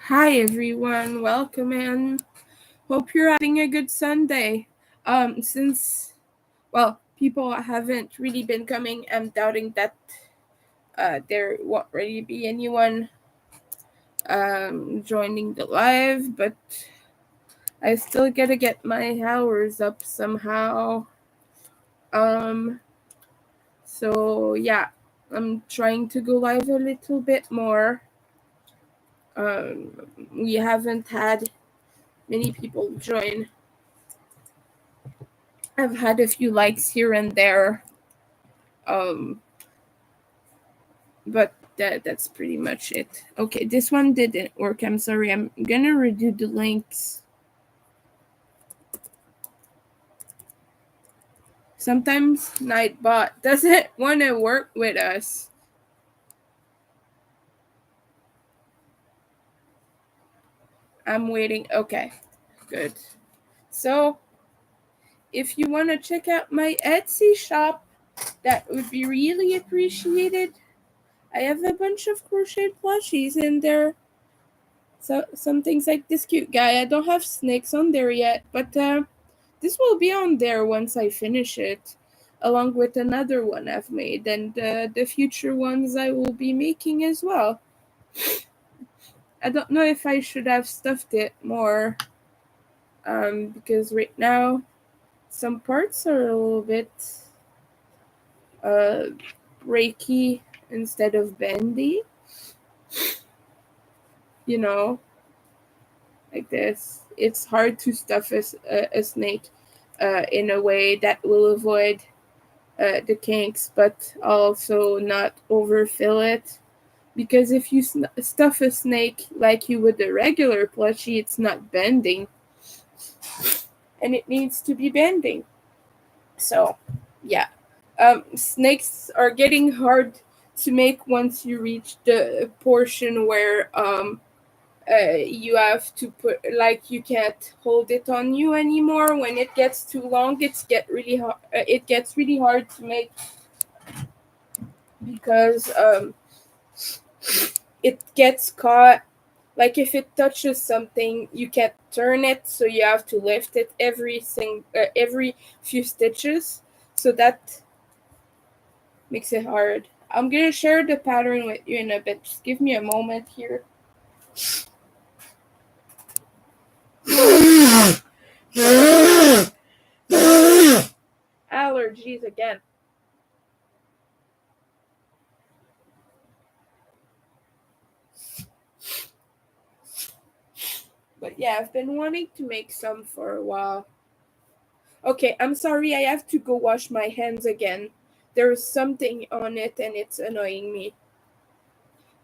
Hi everyone, welcome and hope you're having a good Sunday. Since people haven't really been coming, I'm doubting that there won't really be anyone joining the live, but I still gotta get my hours up somehow. Um, so yeah, I'm trying to go live a little bit more. We haven't had many people join. I've had a few likes here and there. Um, but that's pretty much it. Okay, this one didn't work. I'm sorry. I'm gonna redo the links. Sometimes Nightbot doesn't want to work with us. I'm waiting. Okay, good. So, if you want to check out my Etsy shop, that would be really appreciated. I have a bunch of crocheted plushies in there. So some things like this cute guy. I don't have snakes on there yet, but this will be on there once I finish it, along with another one I've made and the future ones I will be making as well. I don't know if I should have stuffed it more, because right now some parts are a little bit uh, breaky instead of bendy. You know, like this. It's hard to stuff a snake in a way that will avoid the kinks, but also not overfill it. Because if you stuff a snake like you would a regular plushie, it's not bending, and it needs to be bending. So, yeah, snakes are getting hard to make once you reach the portion where you have to put, like, you can't hold it on you anymore. When it gets too long, it gets really hard to make, because it gets caught. Like, if it touches something, you can't turn it, so you have to lift it every few stitches. So that makes it hard. I'm gonna share the pattern with you in a bit. Just give me a moment here. Allergies again. But yeah, I've been wanting to make some for a while. Okay, I'm sorry, I have to go wash my hands again. There's something on it and it's annoying me.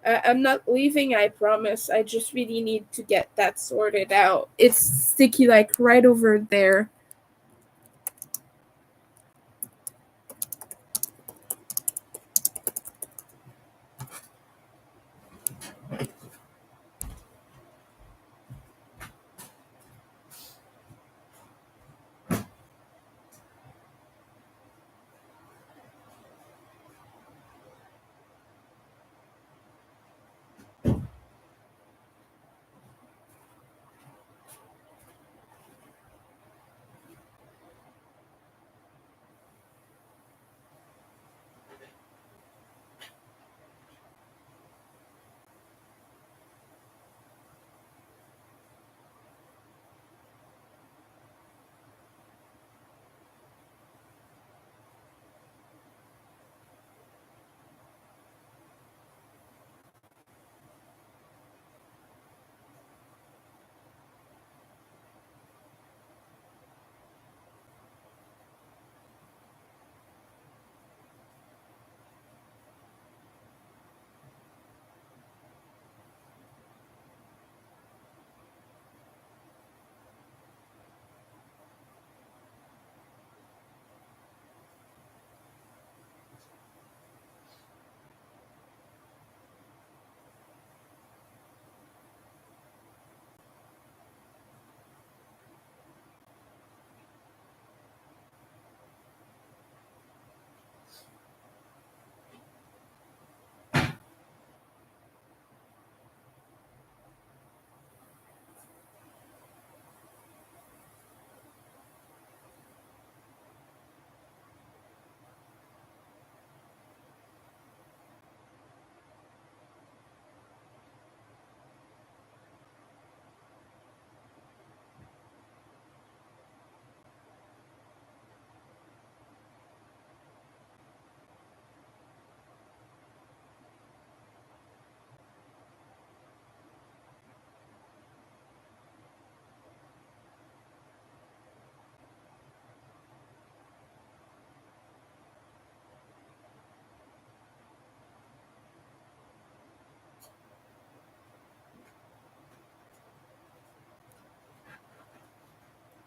I'm not leaving, I promise. I just really need to get that sorted out. It's sticky, like, right over there.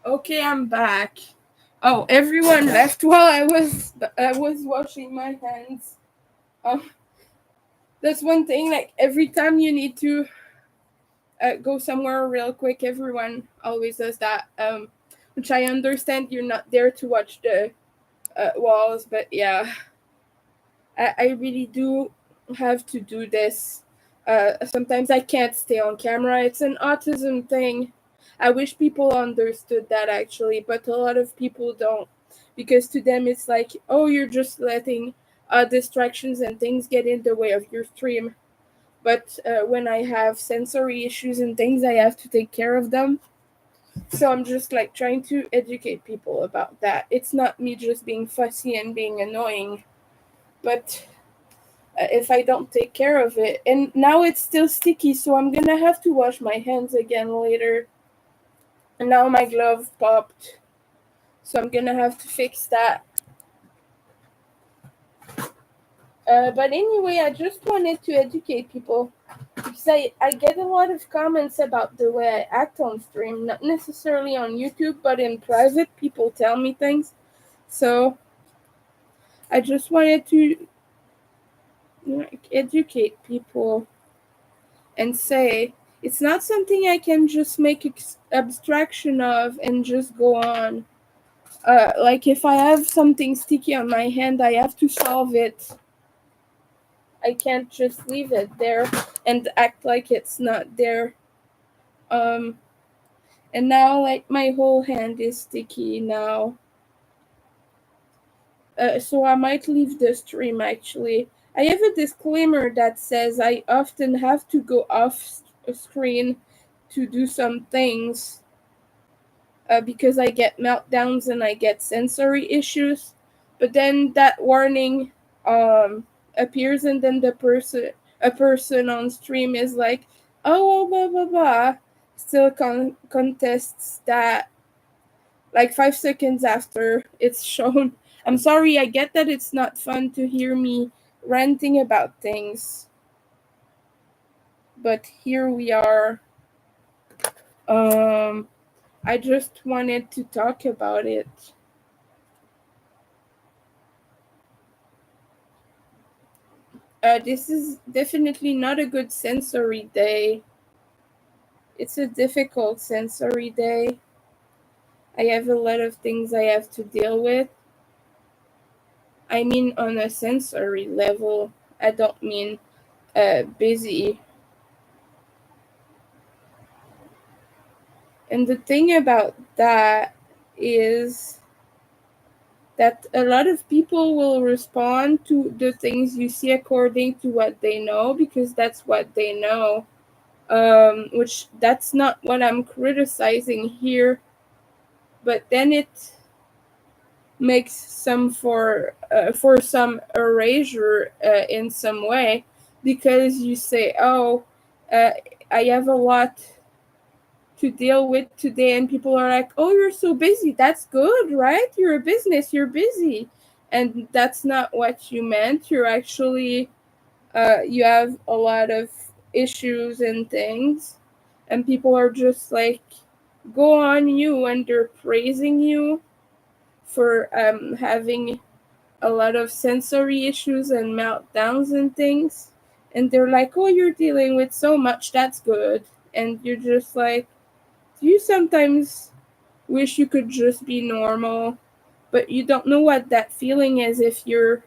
Okay, I'm back. Oh, everyone left while I was washing my hands. Um, that's one thing. Like every time you need to go somewhere real quick, everyone always does that. Which I understand you're not there to watch the walls, but yeah, I really do have to do this. Sometimes I can't stay on camera. It's an autism thing. I wish people understood that actually, but a lot of people don't. Because to them, it's like, oh, you're just letting distractions and things get in the way of your stream. But when I have sensory issues and things, I have to take care of them. So I'm just like trying to educate people about that. It's not me just being fussy and being annoying, but if I don't take care of it. And now it's still sticky, so I'm gonna have to wash my hands again later. And now my glove popped, so I'm gonna have to fix that. But anyway, I just wanted to educate people because I get a lot of comments about the way I act on stream, not necessarily on YouTube, but in private, people tell me things. So I just wanted to educate people and say it's not something I can just make abstraction of and just go on. Like if I have something sticky on my hand, I have to solve it. I can't just leave it there and act like it's not there. Um, and now like my whole hand is sticky now. So I might leave the stream actually. I have a disclaimer that says I often have to go off screen to do some things because I get meltdowns and I get sensory issues. But then that warning appears, and then a person on stream is like, "Oh, blah blah blah," still contests that like 5 seconds after it's shown. I'm sorry. I get that it's not fun to hear me ranting about things, but here we are. Um, I just wanted to talk about it. This is definitely not a good sensory day. It's a difficult sensory day. I have a lot of things I have to deal with. I mean, on a sensory level, I don't mean busy. And the thing about that is that a lot of people will respond to the things you see according to what they know because that's what they know. Which that's not what I'm criticizing here, but then it makes some for some erasure in some way because you say, oh, uh, I have a lot to deal with today, and people are like, oh, you're so busy. That's good, right? You're a business, you're busy. And that's not what you meant. You're actually you have a lot of issues and things, and people are just like, go on you, and they're praising you for having a lot of sensory issues and meltdowns and things. And they're like, oh, you're dealing with so much, that's good. And you're just like, do you sometimes wish you could just be normal, but you don't know what that feeling is if you're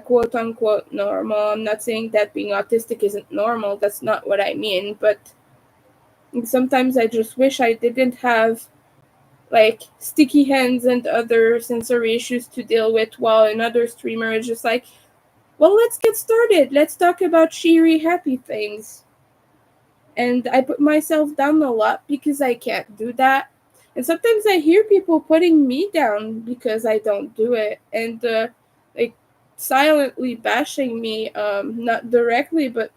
quote unquote normal? I'm not saying that being autistic isn't normal, that's not what I mean, but sometimes I just wish I didn't have like sticky hands and other sensory issues to deal with, while another streamer is just like, well, let's get started. Let's talk about cheery, happy things. And I put myself down a lot because I can't do that. And sometimes I hear people putting me down because I don't do it, and like silently bashing me, not directly, but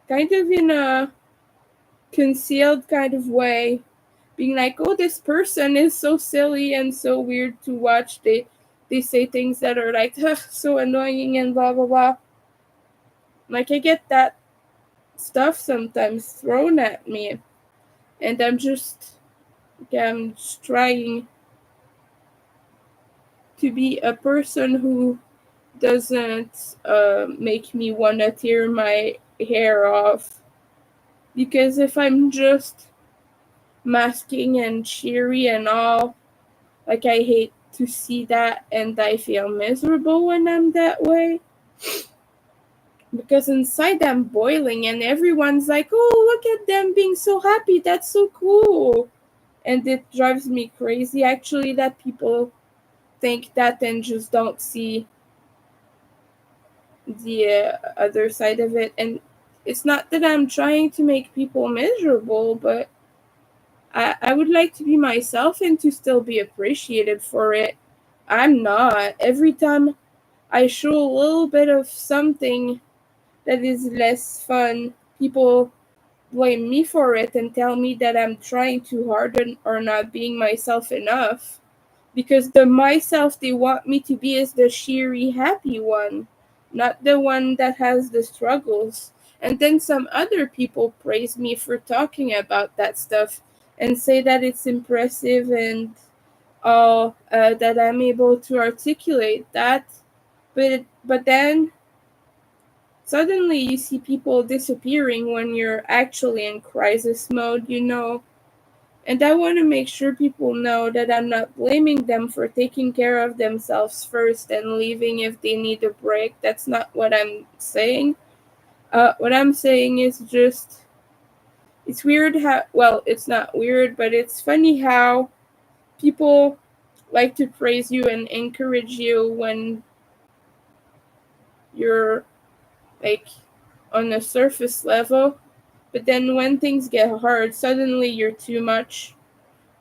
kind of in a concealed kind of way, being like, "Oh, this person is so silly and so weird to watch. They say things that are like so annoying and blah blah blah." Like I get that stuff sometimes thrown at me, and I'm just I'm just trying to be a person who doesn't make me want to tear my hair off. Because if I'm just masking and cheery and all, like, I hate to see that, and I feel miserable when I'm that way. Because inside I'm boiling, and everyone's like, oh, look at them being so happy. That's so cool. And it drives me crazy, actually, that people think that and just don't see the other side of it. And it's not that I'm trying to make people miserable, but I would like to be myself and to still be appreciated for it. I'm not. Every time I show a little bit of something that is less fun, people blame me for it and tell me that I'm trying too hard or not being myself enough. Because the myself they want me to be is the cheery, happy one, not the one that has the struggles. And then some other people praise me for talking about that stuff and say that it's impressive and all that I'm able to articulate that. But then suddenly you see people disappearing when you're actually in crisis mode. And I want to make sure people know that I'm not blaming them for taking care of themselves first and leaving if they need a break. That's not what I'm saying. What I'm saying is just, it's weird how, well, it's not weird, but it's funny how people like to praise you and encourage you when you're like on a surface level. But then when things get hard, suddenly you're too much.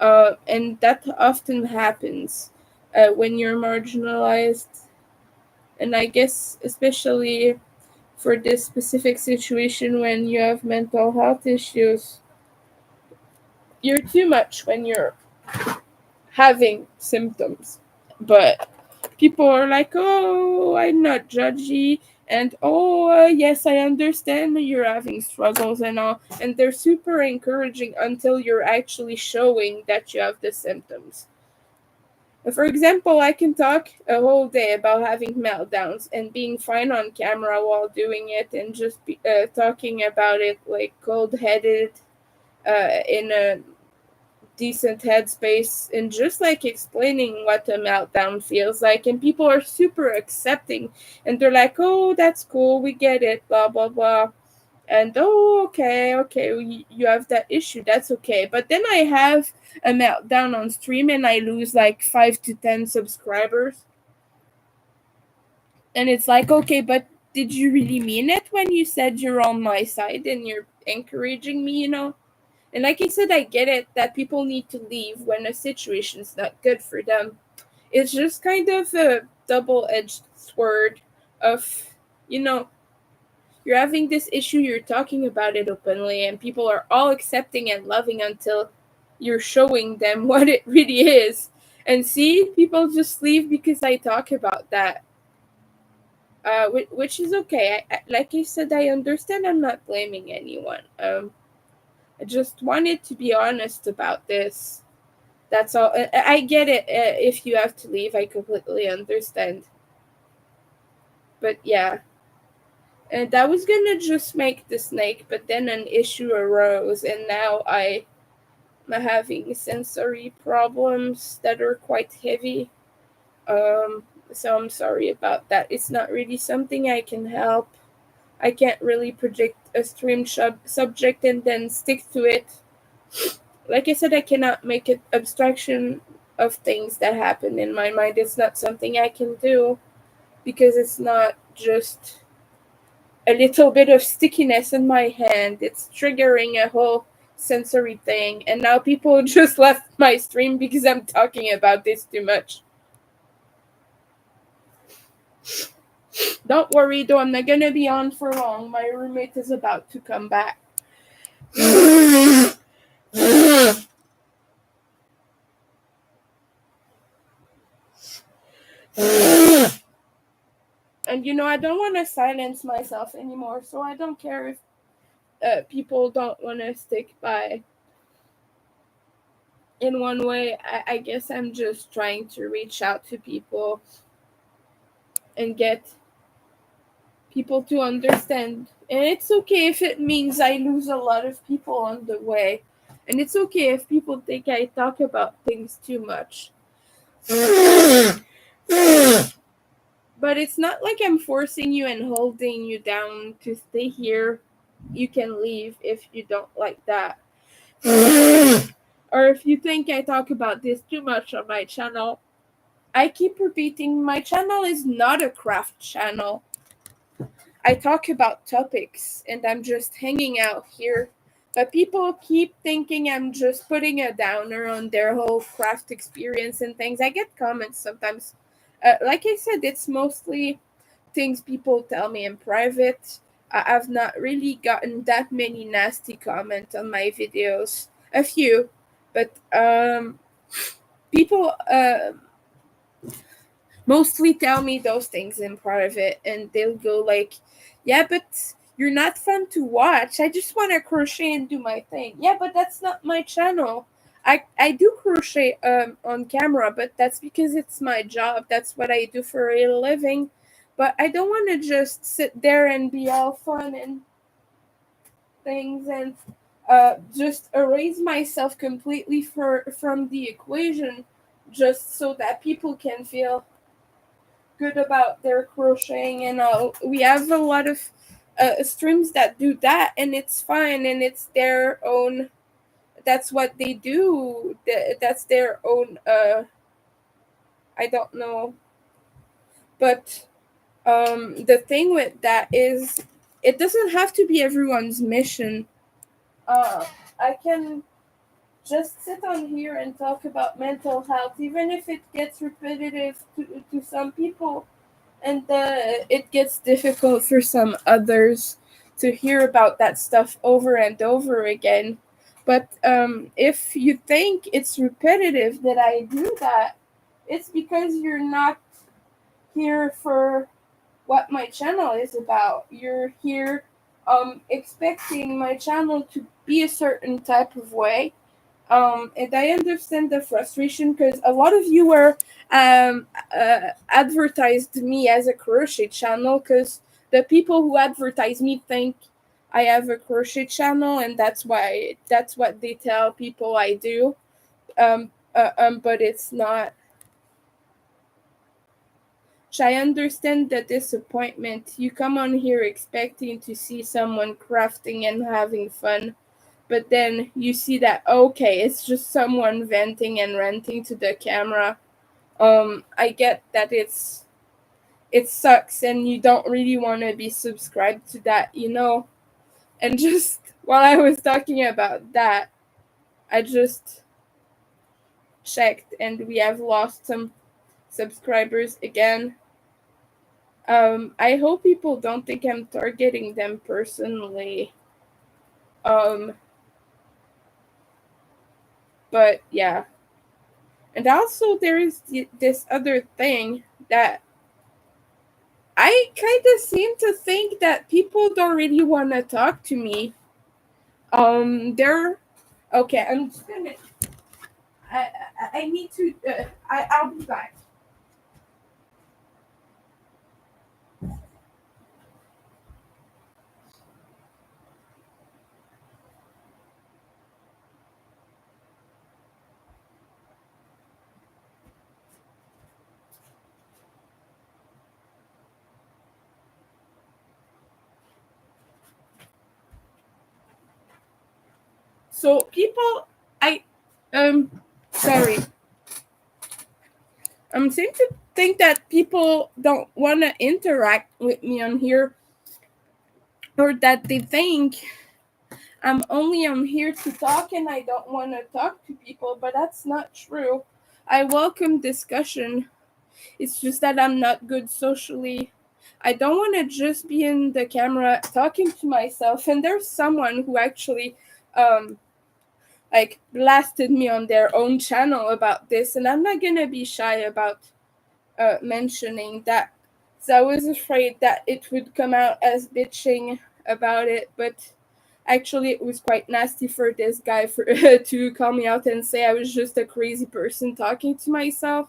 And that often happens when you're marginalized. And I guess, especially for this specific situation when you have mental health issues, you're too much when you're having symptoms. But people are like, oh, I'm not judgy. And oh, yes, I understand that you're having struggles and all. And they're super encouraging until you're actually showing that you have the symptoms. For example, I can talk a whole day about having meltdowns and being fine on camera while doing it and just talking about it like cold headed in a decent headspace and just like explaining what a meltdown feels like. And people are super accepting and they're like, oh, that's cool, we get it, blah, blah, blah. And oh, okay, you have that issue, that's okay. But then I have a meltdown on stream and I lose like 5 to 10 subscribers, and it's like, okay, but did you really mean it when you said you're on my side and you're encouraging me? And like I said, I get it that people need to leave when a situation's not good for them. It's just kind of a double-edged sword of, you know you're having this issue, you're talking about it openly, and people are all accepting and loving until you're showing them what it really is. And see, people just leave because I talk about that, which is okay. Like I said, I understand. I'm not blaming anyone. I just wanted to be honest about this. That's all. I get it. If you have to leave, I completely understand. But yeah, and I was gonna just make the snake, but then an issue arose, and now I'm having sensory problems that are quite heavy. Um, so I'm sorry about that. It's not really something I can help. I can't really predict a stream subject and then stick to it. Like I said, I cannot make an abstraction of things that happen in my mind. It's not something I can do because it's not just a little bit of stickiness in my hand. It's triggering a whole sensory thing. And now people just left my stream because I'm talking about this too much. Don't worry though, I'm not gonna be on for long. My roommate is about to come back. And I don't want to silence myself anymore, so I don't care if people don't want to stick by. in one way, I guess I'm just trying to reach out to people and get people to understand. And it's okay if it means I lose a lot of people on the way. And it's okay if people think I talk about things too much. But it's not like I'm forcing you and holding you down to stay here. You can leave if you don't like that. Or if you think I talk about this too much on my channel. I keep repeating my channel is not a craft channel. I talk about topics and I'm just hanging out here. But people keep thinking I'm just putting a downer on their whole craft experience and things. I get comments sometimes. Like I said, it's mostly things people tell me in private. I've not really gotten that many nasty comments on my videos. A few. But people mostly tell me those things in private, and they'll go like, yeah, but you're not fun to watch. I just want to crochet and do my thing. Yeah, but that's not my channel. I do crochet on camera, but that's because it's my job. That's what I do for a living. But I don't want to just sit there and be all fun and things and just erase myself completely from the equation just so that people can feel good about their crocheting and all. We have a lot of streams that do that, and it's fine, and it's their own. That's what they do. That's their own. I don't know, but the thing with that is, it doesn't have to be everyone's mission. I can just sit on here and talk about mental health, even if it gets repetitive to some people and it gets difficult for some others to hear about that stuff over and over again. But if you think it's repetitive that I do that, it's because you're not here for what my channel is about. You're here expecting my channel to be a certain type of way, and I understand the frustration because a lot of you were advertised me as a crochet channel because the people who advertise me think I have a crochet channel, and that's what they tell people I do. But it's not. I understand the disappointment. You come on here expecting to see someone crafting and having fun, but then you see that okay, it's just someone venting and ranting to the camera. I get that it sucks and you don't really want to be subscribed to that. And just while I was talking about that, I just checked and we have lost some subscribers again. I hope people don't think I'm targeting them personally. Um, but yeah. And also there is this other thing that I kind of seem to think that people don't really want to talk to me. They're okay. I'm just gonna. I need to. I'll be back. So people, I sorry. Seem to think that people don't want to interact with me on here, or that they think I'm only on here to talk and I don't want to talk to people, but that's not true. I welcome discussion. It's just that I'm not good socially. I don't want to just be in the camera talking to myself. And there's someone who actually like blasted me on their own channel about this, and I'm not gonna be shy about mentioning that. So I was afraid that it would come out as bitching about it, but Actually, it was quite nasty for this guy for to call me out and say I was just a crazy person talking to myself.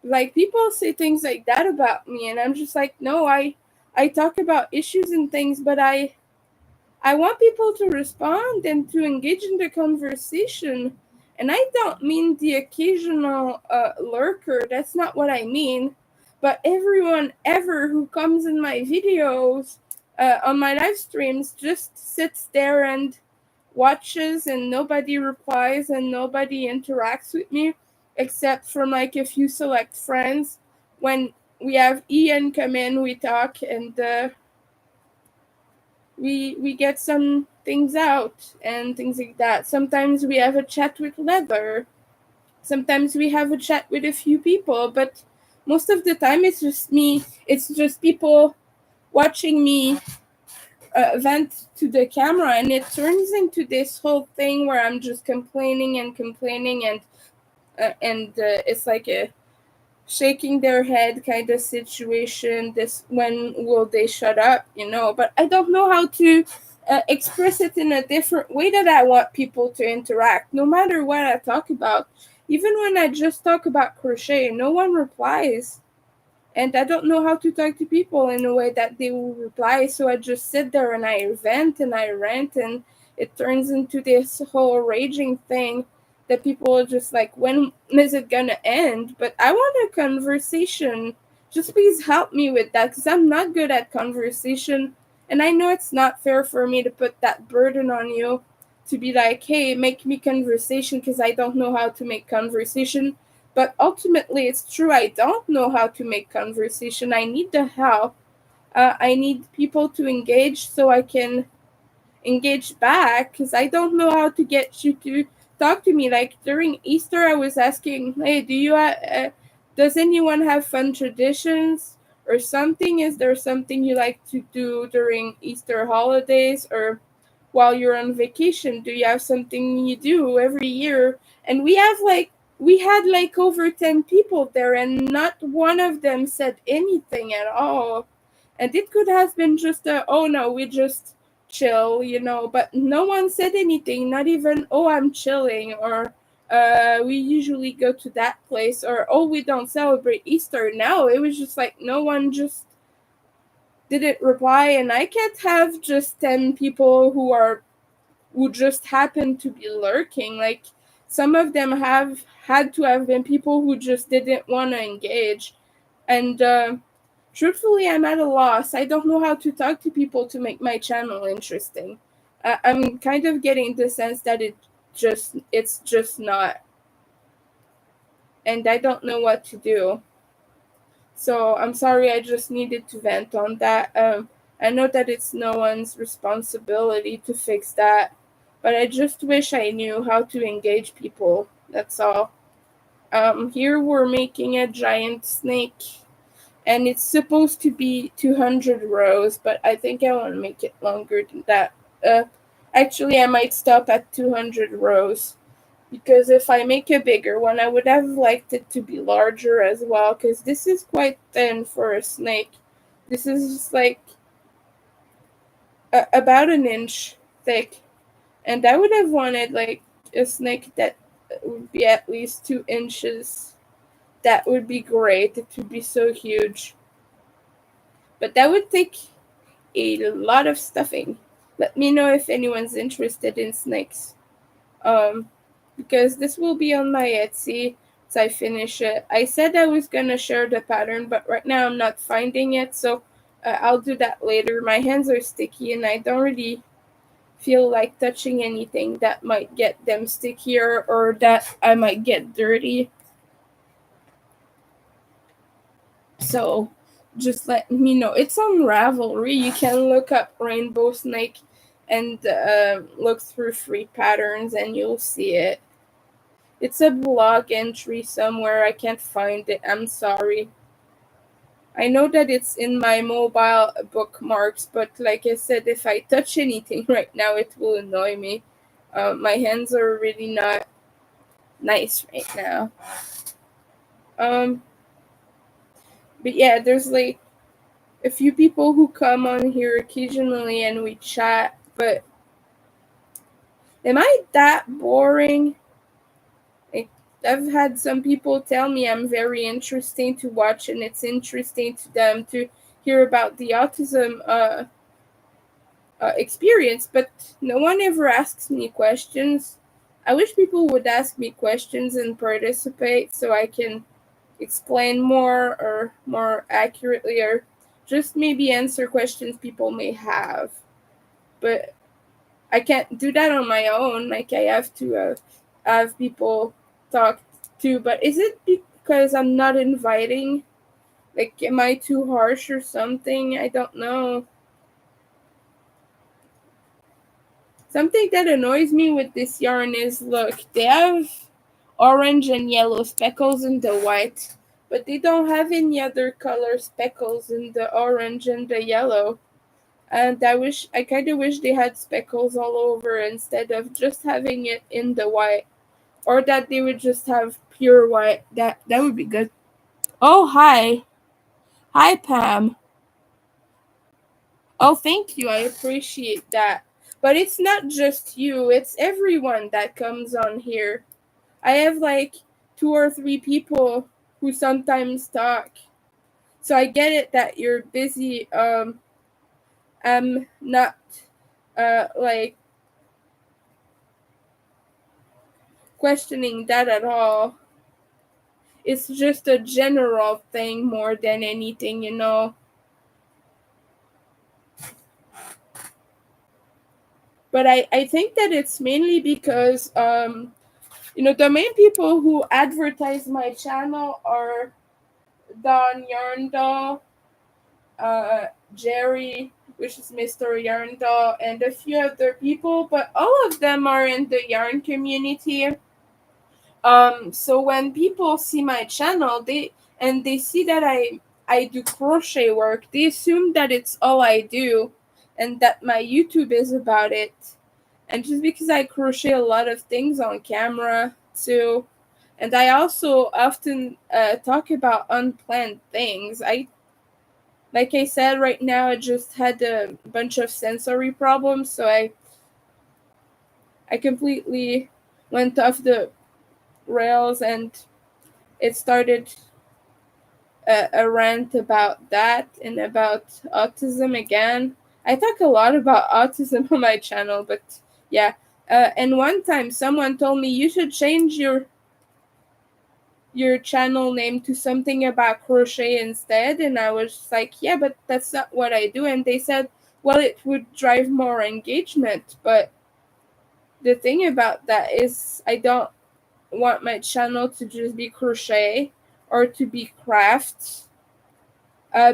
Like, people say things like that about me, and I'm just like, no, I talk about issues and things, but I want people to respond and to engage in the conversation. And I don't mean the occasional lurker. That's not what I mean. But everyone ever who comes in my videos, on my live streams, just sits there and watches, and nobody replies and nobody interacts with me except from like a few select friends. When we have Ian come in, we talk, and we get some things out and things like that. Sometimes we have a chat with Leather. Sometimes we have a chat with a few people, but most of the time it's just me. It's just people watching me vent to the camera, and it turns into this whole thing where I'm just complaining and complaining, and it's like a shaking their head kind of situation. This, when will they shut up, but I don't know how to express it in a different way that I want people to interact, no matter what I talk about. Even when I just talk about crochet, no one replies, and I don't know how to talk to people in a way that they will reply. So I just sit there and I vent and I rant, and it turns into this whole raging thing that people are just like, when is it gonna end? But I want a conversation. Just please help me with that, because I'm not good at conversation. And I know it's not fair for me to put that burden on you to be like, hey, make me conversation, because I don't know how to make conversation. But ultimately, it's true. I don't know how to make conversation. I need the help. I need people to engage so I can engage back, because I don't know how to get you to talk to me. Like during Easter, I was asking, hey, does anyone have fun traditions or something? Is there something you like to do during Easter holidays, or while you're on vacation? Do you have something you do every year? And we had like over 10 people there, and not one of them said anything at all. And it could have been just oh no, we just chill, but no one said anything, not even, oh, I'm chilling, or we usually go to that place, or oh, we don't celebrate Easter. No, it was just like no one just didn't reply. And I can't have just 10 people who just happen to be lurking. Like, some of them have had to have been people who just didn't want to engage. And truthfully, I'm at a loss. I don't know how to talk to people to make my channel interesting. I'm kind of getting the sense that it's just not, and I don't know what to do. So I'm sorry, I just needed to vent on that. I know that it's no one's responsibility to fix that, but I just wish I knew how to engage people. That's all. Here we're making a giant snake, and it's supposed to be 200 rows, but I think I want to make it longer than that. Uh, Actually, I might stop at 200 rows, because if I make a bigger one, I would have liked it to be larger as well, because this is quite thin for a snake. This is just like about an inch thick, and I would have wanted like a snake that would be at least 2 inches. That would be great. It would be so huge. But that would take a lot of stuffing. Let me know if anyone's interested in snakes. Um, because this will be on my Etsy once I finish it. I said I was gonna share the pattern, but right now I'm not finding it, so I'll do that later. My hands are sticky, and I don't really feel like touching anything that might get them stickier or that I might get dirty. So just let me know. It's on Ravelry. You can look up rainbow snake and look through free patterns, and you'll see it. It's a blog entry somewhere. I can't find it. I'm sorry. I know that it's in my mobile bookmarks, but like I said, if I touch anything right now, it will annoy me. My hands are really not nice right now. Um, but yeah, there's like a few people who come on here occasionally and we chat, But am I that boring? Like, I've had some people tell me I'm very interesting to watch, and it's interesting to them to hear about the autism experience, but no one ever asks me questions. I wish people would ask me questions and participate so I can explain more or more accurately, or just maybe answer questions people may have. But I can't do that on my own. Like, I have to have people talk to. But is it because I'm not inviting? Like, am I too harsh or something? I don't know. Something that annoys me with this yarn is, look, they have orange and yellow speckles in the white, but they don't have any other color speckles in the orange and the yellow. And I kind of wish they had speckles all over instead of just having it in the white, or that they would just have pure white. That would be good. Oh, hi Pam. Oh, thank you. I appreciate that. But it's not just you, it's everyone that comes on here. I have like 2 or 3 people who sometimes talk. So I get it that you're busy. I'm not like questioning that at all. It's just a general thing more than anything. But I think that it's mainly because the main people who advertise my channel are Don Yarndall, Jerry, which is Mr. Yarndall, and a few other people, but all of them are in the yarn community. So when people see my channel, they see that I do crochet work, they assume that it's all I do, and that my YouTube is about it. And just because I crochet a lot of things on camera too, and I also often talk about unplanned things. Like I said, right now I just had a bunch of sensory problems, so I completely went off the rails, and it started a rant about that and about autism again. I talk a lot about autism on my channel, but yeah. And one time someone told me you should change your channel name to something about crochet instead, and I was just like, yeah, but that's not what I do. And they said, well, it would drive more engagement, but the thing about that is I don't want my channel to just be crochet or to be crafts,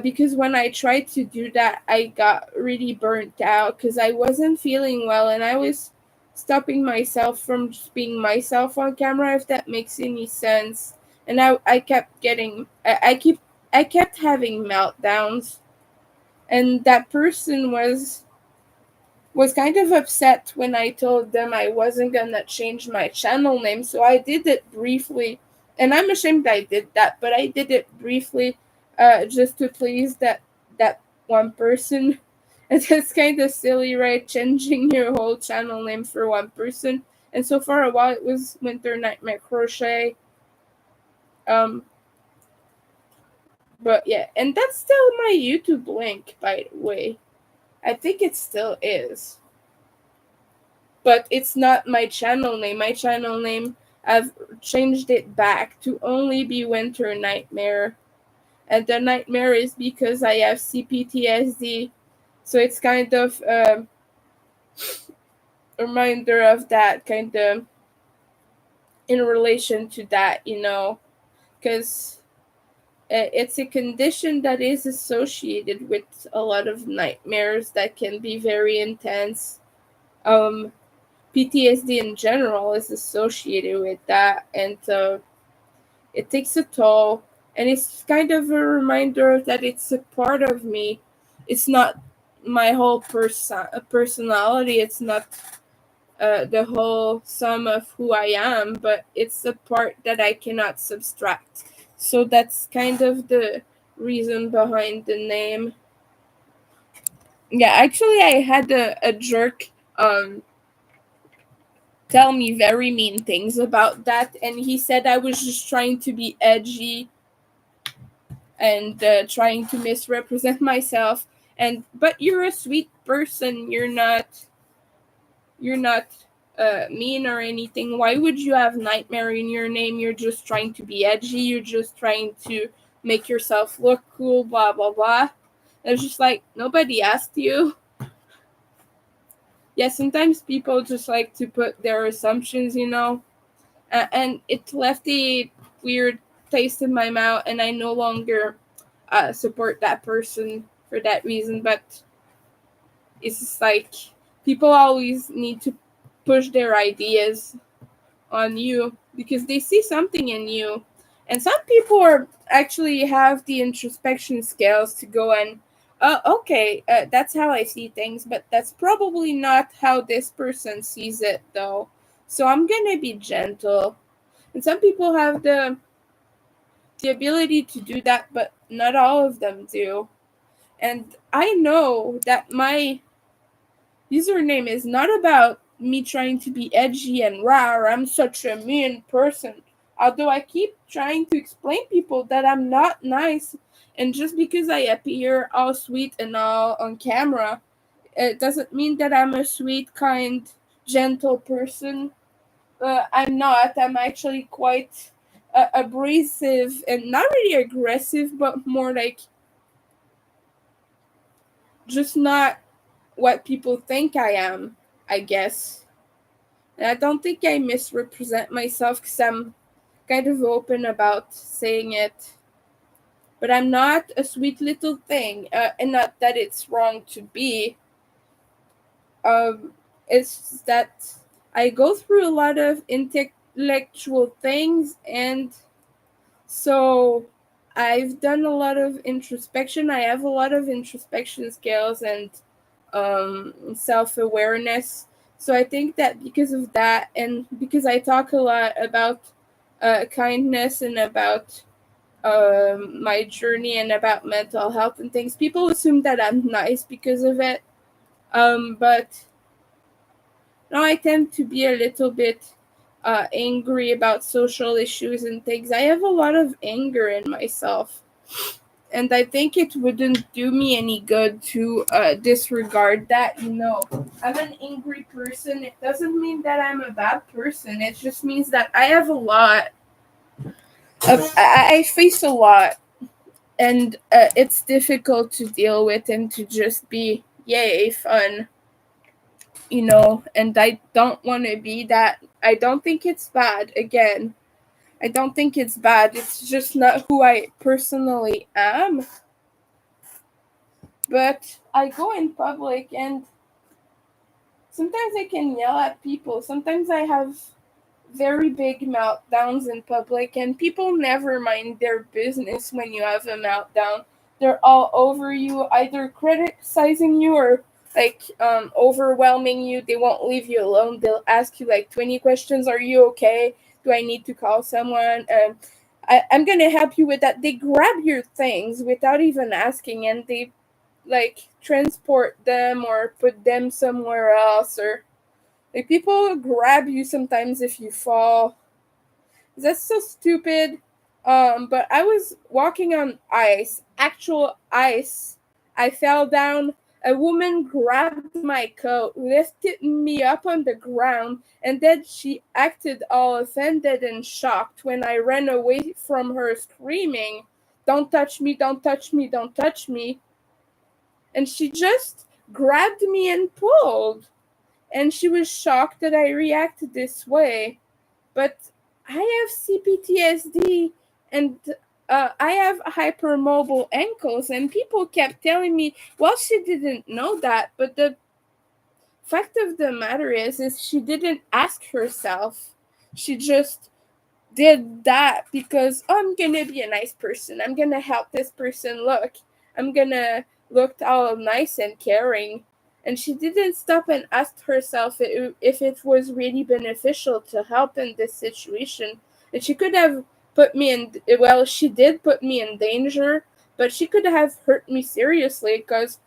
because when I tried to do that, I got really burnt out because I wasn't feeling well, and I was stopping myself from just being myself on camera, if that makes any sense. And I kept getting, I kept having meltdowns, and that person was kind of upset when I told them I wasn't gonna change my channel name. So I did it briefly, and I'm ashamed I did that, but I did it briefly, just to please that one person. And it's kind of silly, right? Changing your whole channel name for one person. And so for a while, it was Winter Nightmare Crochet. Um, but yeah, and that's still my YouTube link, by the way. I think it still is. But it's not my channel name. My channel name, I've changed it back to only be Winter Nightmare. And the nightmare is because I have CPTSD. So it's kind of a reminder of that, kind of in relation to that. Because it's a condition that is associated with a lot of nightmares that can be very intense. PTSD in general is associated with that, and it takes a toll. And it's kind of a reminder that it's a part of me. It's not my whole personality. It's not the whole sum of who I am, but it's a part that I cannot subtract. So that's kind of the reason behind the name. Yeah, actually, I had a jerk um tell me very mean things about that, and he said I was just trying to be edgy and trying to misrepresent myself. And but you're a sweet person, you're not mean or anything. Why would you have nightmare in your name? You're just trying to be edgy, you're just trying to make yourself look cool, blah blah blah. It's just like, nobody asked you. Yeah, sometimes people just like to put their assumptions, and it left a weird taste in my mouth, and I no longer support that person for that reason. But it's just like, people always need to push their ideas on you because they see something in you. And some people are actually have the introspection skills to go and, okay, that's how I see things, but that's probably not how this person sees it, though. So I'm gonna be gentle. And some people have the ability to do that, but not all of them do. And I know that my username is not about me trying to be edgy and rah, I'm such a mean person. Although I keep trying to explain people that I'm not nice, and just because I appear all sweet and all on camera, it doesn't mean that I'm a sweet, kind, gentle person. I'm not. I'm actually quite abrasive and not really aggressive, but more like just not what people think I am, I guess. And I don't think I misrepresent myself because I'm kind of open about saying it. But I'm not a sweet little thing, and not that it's wrong to be. Um, it's that I go through a lot of intellectual things, and so I've done a lot of introspection. I have a lot of introspection skills and self awareness. So I think that because of that, and because I talk a lot about kindness and about my journey and about mental health and things, people assume that I'm nice because of it. But no, I tend to be a little bit angry about social issues and things. I have a lot of anger in myself. And I think it wouldn't do me any good to disregard that. I'm an angry person. It doesn't mean that I'm a bad person. It just means that I have a lot I face a lot, and it's difficult to deal with and to just be yay fun. And I don't want to be that. I don't think it's bad. Again, I don't think it's bad. It's just not who I personally am. But I go in public, and sometimes I can yell at people. Sometimes I have very big meltdowns in public, and people never mind their business when you have a meltdown. They're all over you, either criticizing you or like overwhelming you. They won't leave you alone. They'll ask you like 20 questions. Are you okay? Do I need to call someone? I'm gonna help you with that. They grab your things without even asking, and they like transport them or put them somewhere else, or like people grab you sometimes if you fall. That's so stupid. But I was walking on ice, actual ice. I fell down. A woman grabbed my coat, lifted me up on the ground, and then she acted all offended and shocked when I ran away from her, screaming, "Don't touch me, don't touch me, don't touch me." And she just grabbed me and pulled. And she was shocked that I reacted this way. But I have CPTSD, and I have hypermobile ankles, and people kept telling me, well, she didn't know that, but the fact of the matter is she didn't ask herself. She just did that because, oh, I'm gonna be a nice person. I'm gonna help this person look. I'm gonna look all nice and caring. And she didn't stop and ask herself if it was really beneficial to help in this situation. And she could have put me in, well, she did put me in danger, but she could have hurt me seriously because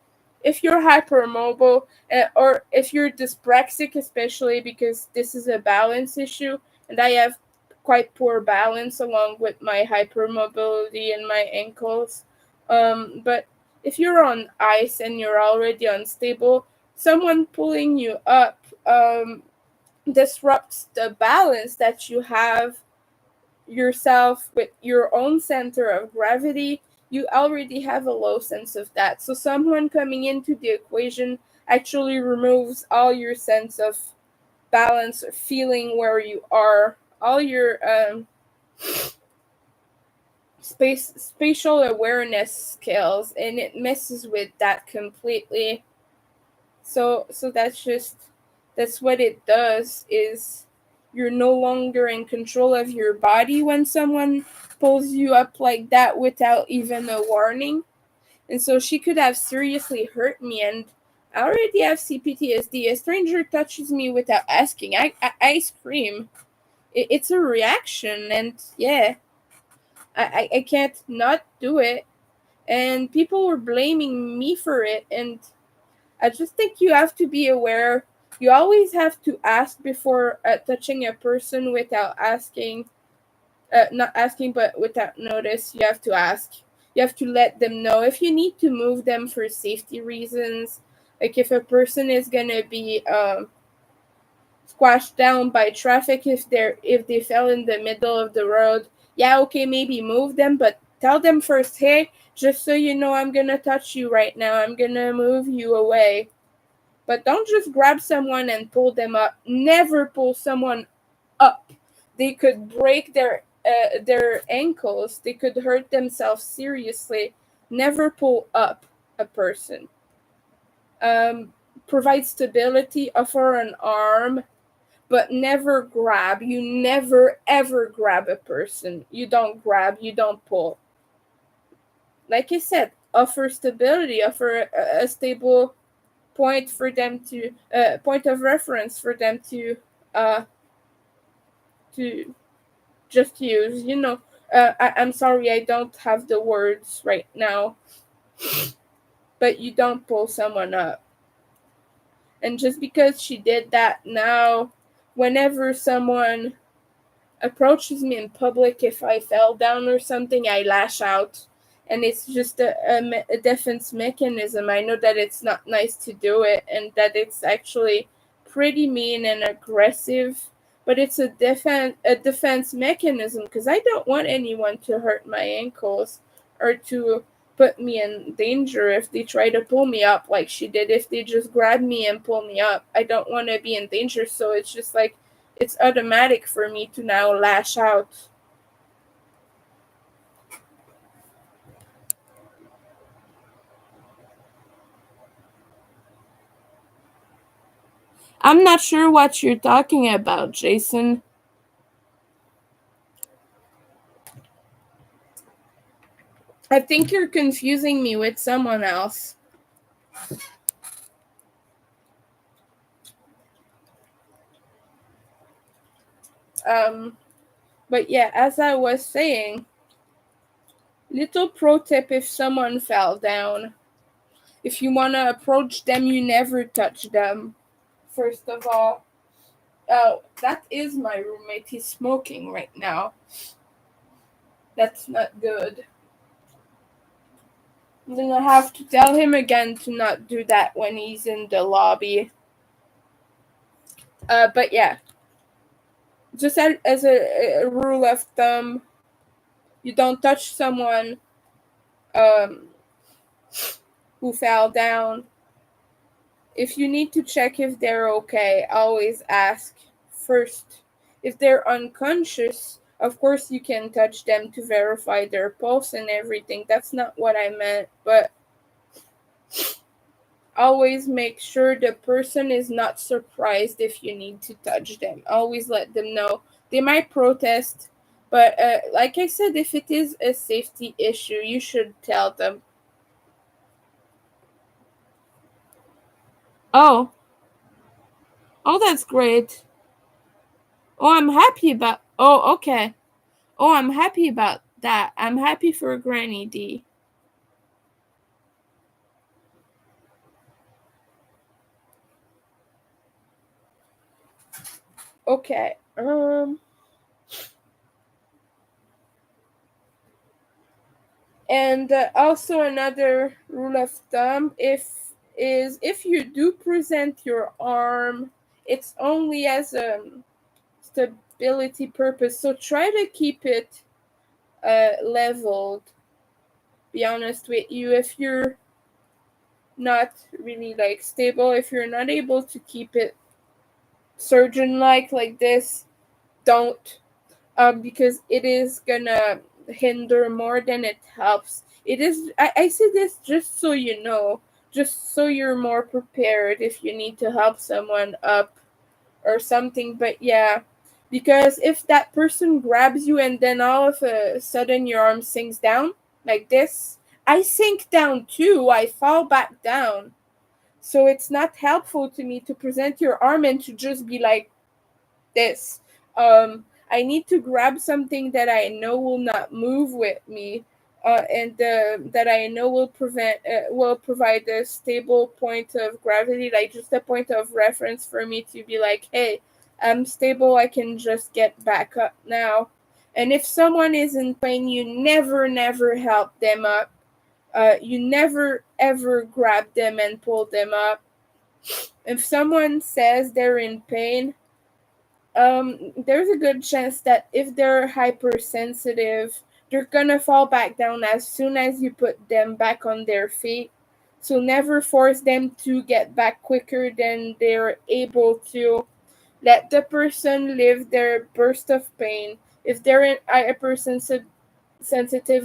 if you're hypermobile, or if you're dyspraxic, especially because this is a balance issue, and I have quite poor balance along with my hypermobility and my ankles. But if you're on ice and you're already unstable, someone pulling you up disrupts the balance that you have yourself with your own center of gravity. You already have a low sense of that. So someone coming into the equation actually removes all your sense of balance or feeling where you are, all your spatial awareness skills, and it messes with that completely. So that's what it does, is you're no longer in control of your body when someone pulls you up like that without even a warning. And so she could have seriously hurt me, and I already have CPTSD. A stranger touches me without asking, I scream. It's a reaction, and yeah, I can't not do it. And people were blaming me for it, and I just think you have to be aware. You always have to ask before touching a person without asking, not asking, but without notice. You have to ask. You have to let them know if you need to move them for safety reasons. Like if a person is gonna be squashed down by traffic, if they fell in the middle of the road, yeah, okay, maybe move them, but tell them first, hey, just so you know, I'm gonna touch you right now. I'm gonna move you away. But don't just grab someone and pull them up. Never pull someone up. They could break their ankles. They could hurt themselves seriously. Never pull up a person. Um, Provide stability, offer an arm, but never grab. You never ever grab a person. You don't grab. You don't pull. Like I said, offer stability. Offer a stable point for them to point of reference for them uh to just use, I'm sorry, I don't have the words right now, but you don't pull someone up. And just because she did that, now whenever someone approaches me in public, if I fell down or something, I lash out. And it's just a defense mechanism. I know that it's not nice to do it, and that it's actually pretty mean and aggressive, but it's a defense mechanism, because I don't want anyone to hurt my ankles or to put me in danger if they try to pull me up like she did. If they just grab me and pull me up, I don't want to be in danger. So it's just like, it's automatic for me to now lash out. I'm not sure what you're talking about, Jason. I think you're confusing me with someone else. Um, but yeah, as I was saying, little pro tip: if someone fell down, if you want to approach them, you never touch them. First of all, oh, that is my roommate. He's smoking right now. That's not good. I'm gonna have to tell him again to not do that when he's in the lobby. But yeah, just as a rule of thumb, you don't touch someone um, who fell down. If you need to check if they're okay, always ask first. If they're unconscious, of course you can touch them to verify their pulse and everything. That's not what I meant, but always make sure the person is not surprised if you need to touch them. Always let them know. They might protest, but like I said, if it is a safety issue, you should tell them. Oh, oh, that's great. Oh, I'm happy about. Oh, okay. Oh, I'm happy about that. I'm happy for Granny D. Okay. And also another rule of thumb, if you do present your arm, it's only as a stability purpose. So try to keep it leveled. Be honest with you, if you're not really like stable, if you're not able to keep it surgeon like this, don't, because it is gonna hinder more than it helps. It is, I say this just so you know, just so you're more prepared if you need to help someone up or something. But yeah, because if that person grabs you and then all of a sudden your arm sinks down like this, I sink down too, I fall back down. So it's not helpful to me to present your arm and to just be like this. I need to grab something that I know will not move with me, and that I know will provide a stable point of gravity, like just a point of reference for me to be like, hey, I'm stable. I can just get back up now. And if someone is in pain, you never help them up. You never ever grab them and pull them up. If someone says they're in pain, there's a good chance that if they're hypersensitive, they're gonna fall back down as soon as you put them back on their feet. So never force them to get back quicker than they're able to. Let the person live their burst of pain. If they're hypersensitive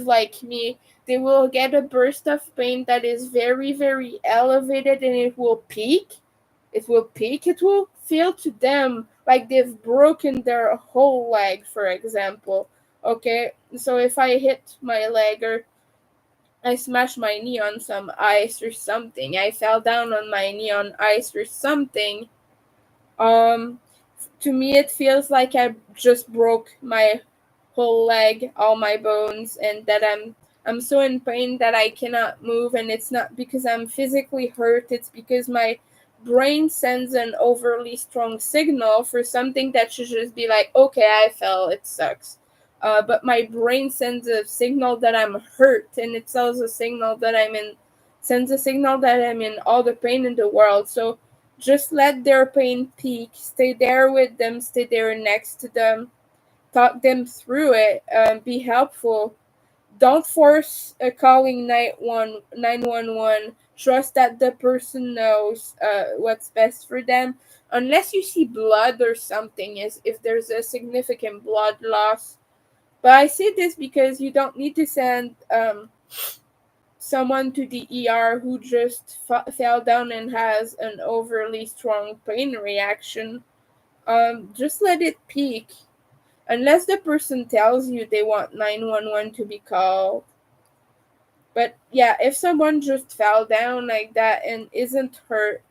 like me, they will get a burst of pain that is very elevated, and it will peak. It will feel to them like they've broken their whole leg, for example. Okay, so if I hit my leg, or I smashed my knee on some ice or something, I fell down on my knee on ice or something, um to me it feels like I just broke my whole leg, all my bones, and that I'm so in pain that I cannot move. And it's not because I'm physically hurt, it's because my brain sends an overly strong signal for something that should just be like, okay, I fell, it sucks. But my brain sends a signal that I'm hurt, and it sends a signal that I'm in all the pain in the world. So just let their pain peak, stay there with them, stay there next to them, talk them through it, be helpful. Don't force calling 911. Trust that the person knows what's best for them. Unless you see blood or something, is if there's a significant blood loss. But I say this because you don't need to send someone to the ER who just fell down and has an overly strong pain reaction. Just let it peak. Unless the person tells you they want 911 to be called. But yeah, if someone just fell down like that and isn't hurt,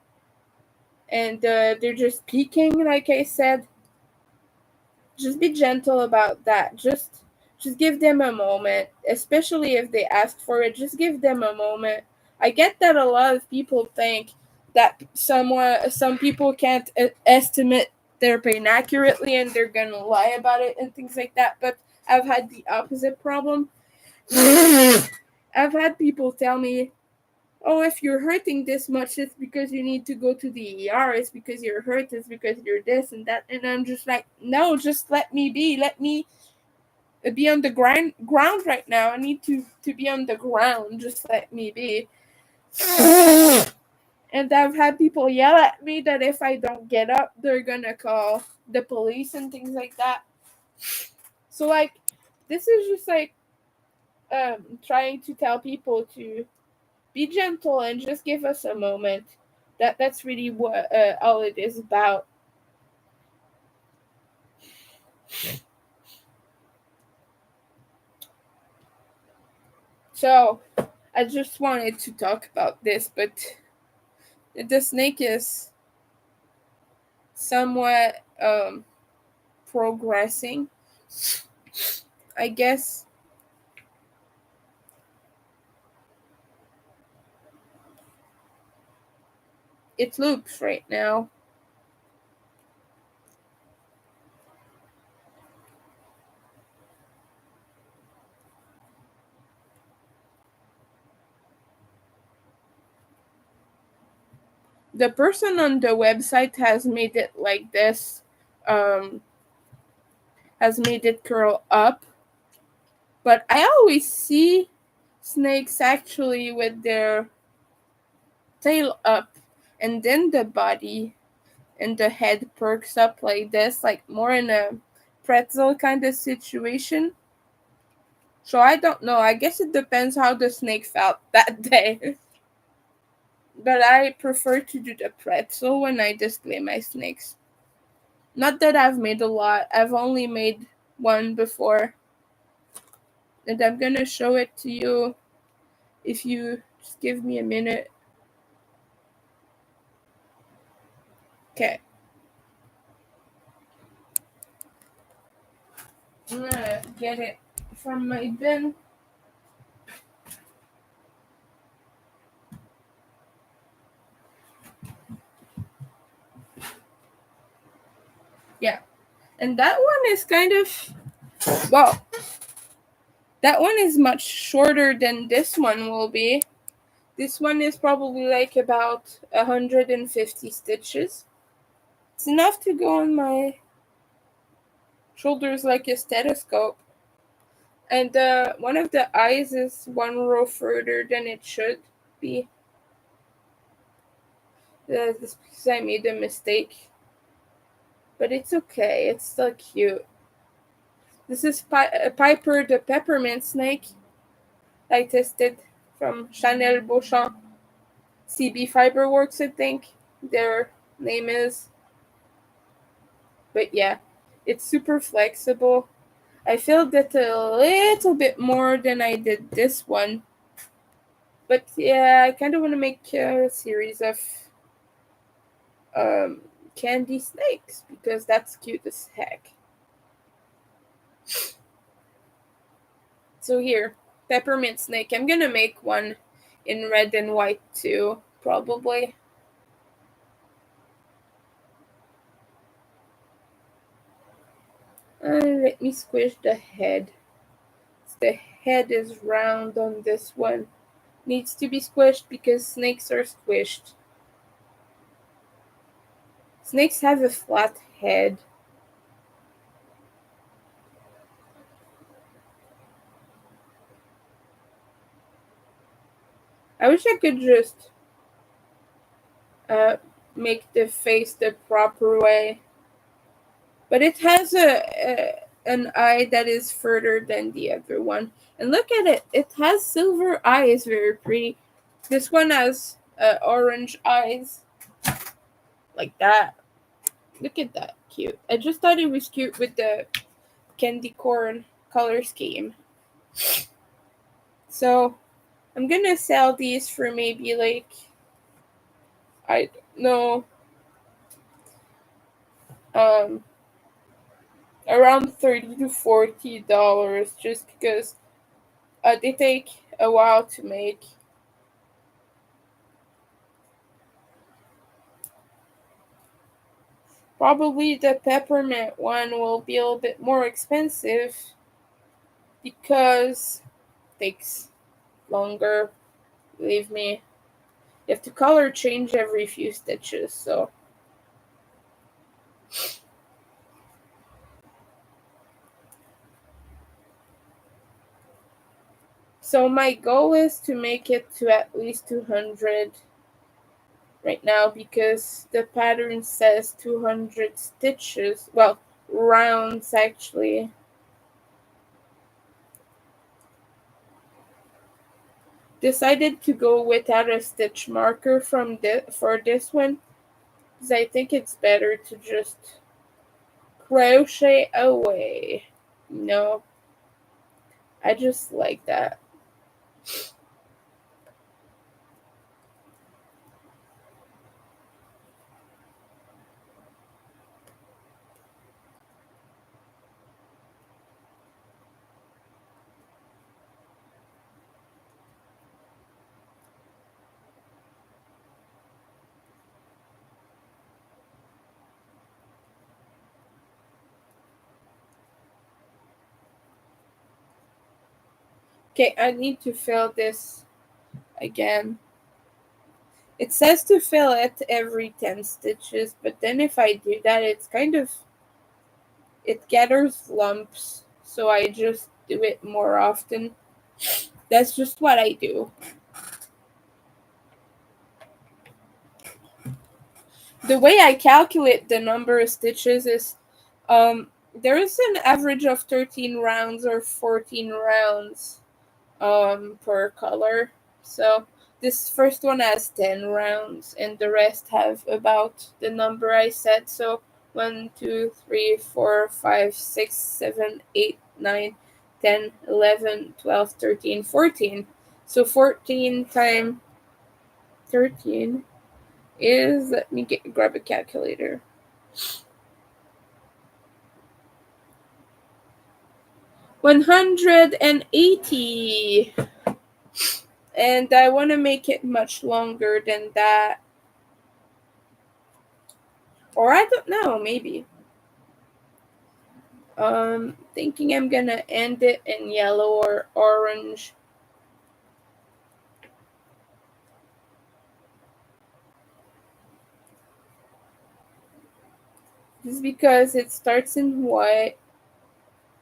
and they're just peaking, like I said, just be gentle about that. Just give them a moment, especially if they ask for it. Just give them a moment. I get that a lot of people think that some people can't estimate their pain accurately, and they're gonna lie about it and things like that. But I've had the opposite problem. I've had people tell me, oh, if you're hurting this much, it's because you need to go to the ER. It's because you're hurt. It's because you're this and that. And I'm just like, no, just let me be. Let me be on the ground right now. I need to be on the ground. Just let me be. And I've had people yell at me that if I don't get up, they're gonna call the police and things like that. So like, this is just like trying to tell people to be gentle and just give us a moment. That's really what all it is about. So I just wanted to talk about this, but the snake is somewhat progressing. I guess it loops right now. the person on the website has made it like this, um, has made it curl up, but I always see snakes actually with their tail up, and then the body and the head perks up like this, like more in a pretzel kind of situation. So I don't know. I guess it depends how the snake felt that day. But I prefer to do the pretzel when I display my snakes. Not that I've made a lot. I've only made one before. And I'm gonna show it to you if you just give me a minute. Okay. I'm gonna get it from my bin. Yeah. And that one is kind of, well, that one is much shorter than this one will be. This one is probably like about 150 stitches. It's enough to go on my shoulders like a stethoscope. And one of the eyes is one row further than it should be. That's because I made a mistake. But it's okay, it's still cute. This is Piper the peppermint snake I tested from Chanel Beauchamp. CB Fiberworks, I think their name is. But yeah, it's super flexible. I filled it a little bit more than I did this one. But yeah, I kind of want to make a series of um, candy snakes because that's cute as heck. So here, peppermint snake. I'm gonna make one in red and white too, probably. Let me squish the head. The head is round on this one. Needs to be squished because snakes are squished. Snakes have a flat head. I wish I could just uh, make the face the proper way. But it has an eye that is further than the other one. And look at it. It has silver eyes, very pretty. This one has orange eyes. Like that. Look at that. Cute. I just thought it was cute with the candy corn color scheme. So I'm gonna sell these for maybe like, I don't know, um around $30 to $40 just because they take a while to make. Probably the peppermint one will be a little bit more expensive because it takes longer. Believe me. You have to color change every few stitches, so my goal is to make it to at least 200 right now because the pattern says 200 stitches. Well, rounds actually. Decided to go without a stitch marker for this one because I think it's better to just crochet away. No, I just like that. Okay, I need to fill this again. It says to fill it every 10 stitches, but then if I do that, it gathers lumps, so I just do it more often. That's just what I do. The way I calculate the number of stitches is there is an average of 13 rounds or 14 rounds per color. So this first one has 10 rounds and the rest have about the number I said. So 1, 2, 3, 4, 5, 6, 7, 8, 9, 10, 11, 12, 13, 14. So 14 times 13 is, let me grab a calculator. 180. And I want to make it much longer than that. Or I don't know, maybe. Thinking I'm gonna end it in yellow or orange. Just because it starts in white.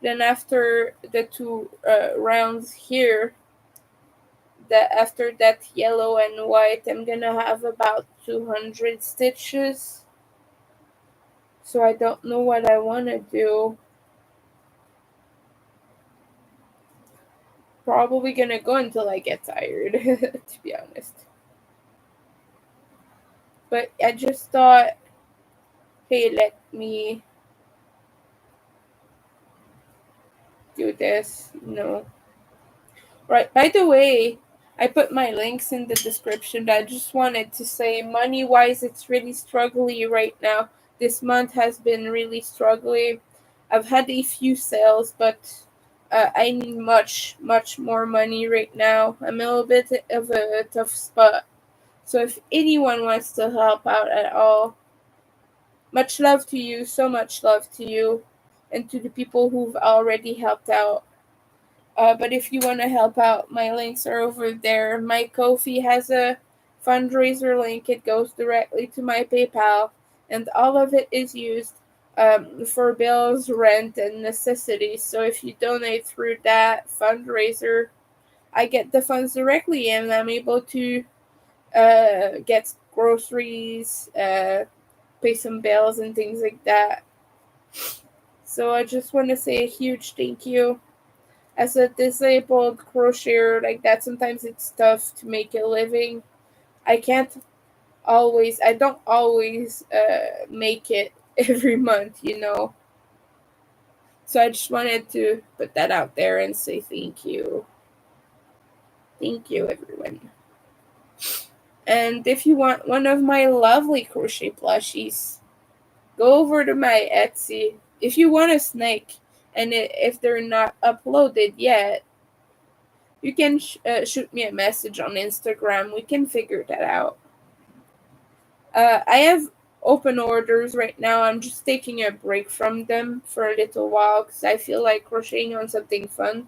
Then after the two rounds here, that after that yellow and white, I'm gonna have about 200 stitches. So I don't know what I want to do. Probably gonna go until I get tired, to be honest. But I just thought, hey, let me do this. No. Right. By the way, I put my links in the description. I just wanted to say, money wise, it's really struggling right now. This month has been really struggling. I've had a few sales, but I need much, much more money right now. I'm in a little bit of a tough spot. So if anyone wants to help out at all, much love to you. So much love to you and to the people who've already helped out. But if you want to help out, my links are over there. My Ko-fi has a fundraiser link. It goes directly to my PayPal, and all of it is used for bills, rent, and necessities. So if you donate through that fundraiser, I get the funds directly, and I'm able to get groceries, pay some bills, and things like that. So I just want to say a huge thank you. As a disabled crocheter like that, sometimes it's tough to make a living. I don't always make it every month. So I just wanted to put that out there and say thank you. Thank you, everyone. And if you want one of my lovely crochet plushies, go over to my Etsy. If you want a snake, and if they're not uploaded yet, you can shoot me a message on Instagram. We can figure that out. I have open orders right now. I'm just taking a break from them for a little while because I feel like crocheting on something fun.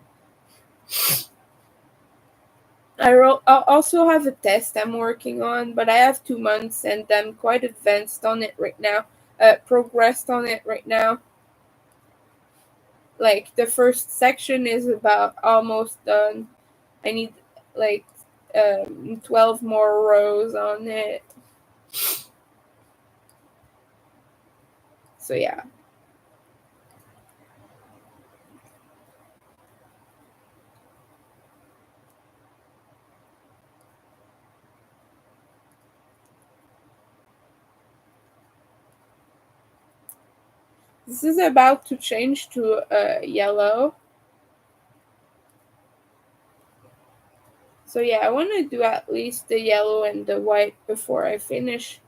I also have a test I'm working on, but I have 2 months and I'm quite advanced on it right now. Progressed on it right now. Like the first section is about almost done. I need like 12 more rows on it. So yeah. This is about to change to yellow. So yeah, I want to do at least the yellow and the white before I finish.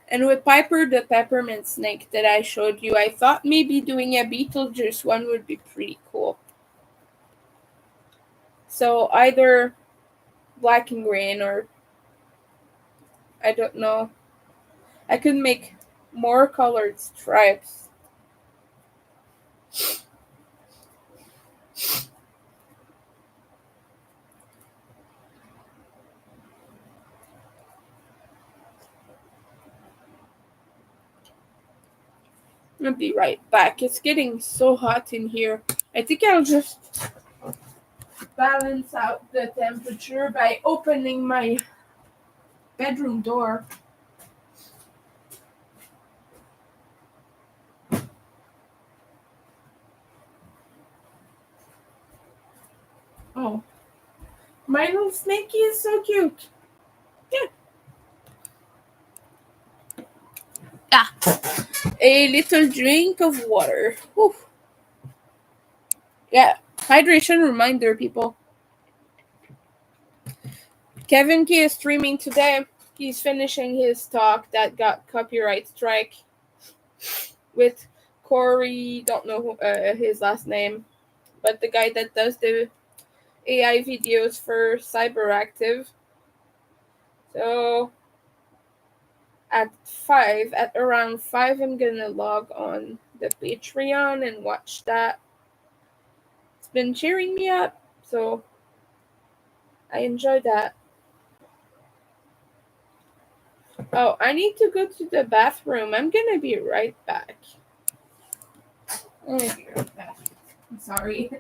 And with Piper the peppermint snake that I showed you, I thought maybe doing a Beetlejuice one would be pretty cool. So either black and green or I don't know. I could make more colored stripes. I'll be right back. It's getting so hot in here. I think I'll just balance out the temperature by opening my bedroom door. Oh, my little snaky is so cute. Yeah. Ah, a little drink of water. Whew. Yeah, hydration reminder, people. Kevin Key is streaming today. He's finishing his talk that got copyright strike with Corey, don't know his last name, but the guy that does the AI videos for Cyberactive. So at around 5, I'm gonna log on the Patreon and watch that. It's been cheering me up, so I enjoy that. Oh, I need to go to the bathroom. I'm gonna be right back. I'm gonna be right back. I'm sorry.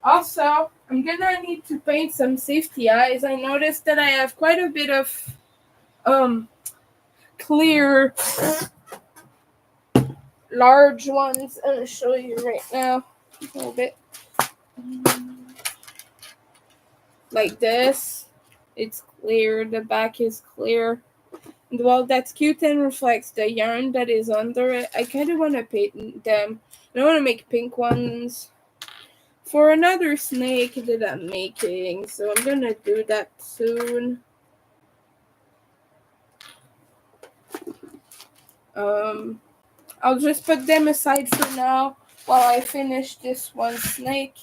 Also, I'm gonna need to paint some safety eyes. I noticed that I have quite a bit of clear large ones. I'll show you right now a little bit. Like this. It's clear, the back is clear. And while that's cute and reflects the yarn that is under it, I kind of want to paint them. I want to make pink ones for another snake that I'm making, so I'm gonna do that soon. I'll just put them aside for now while I finish this one snake.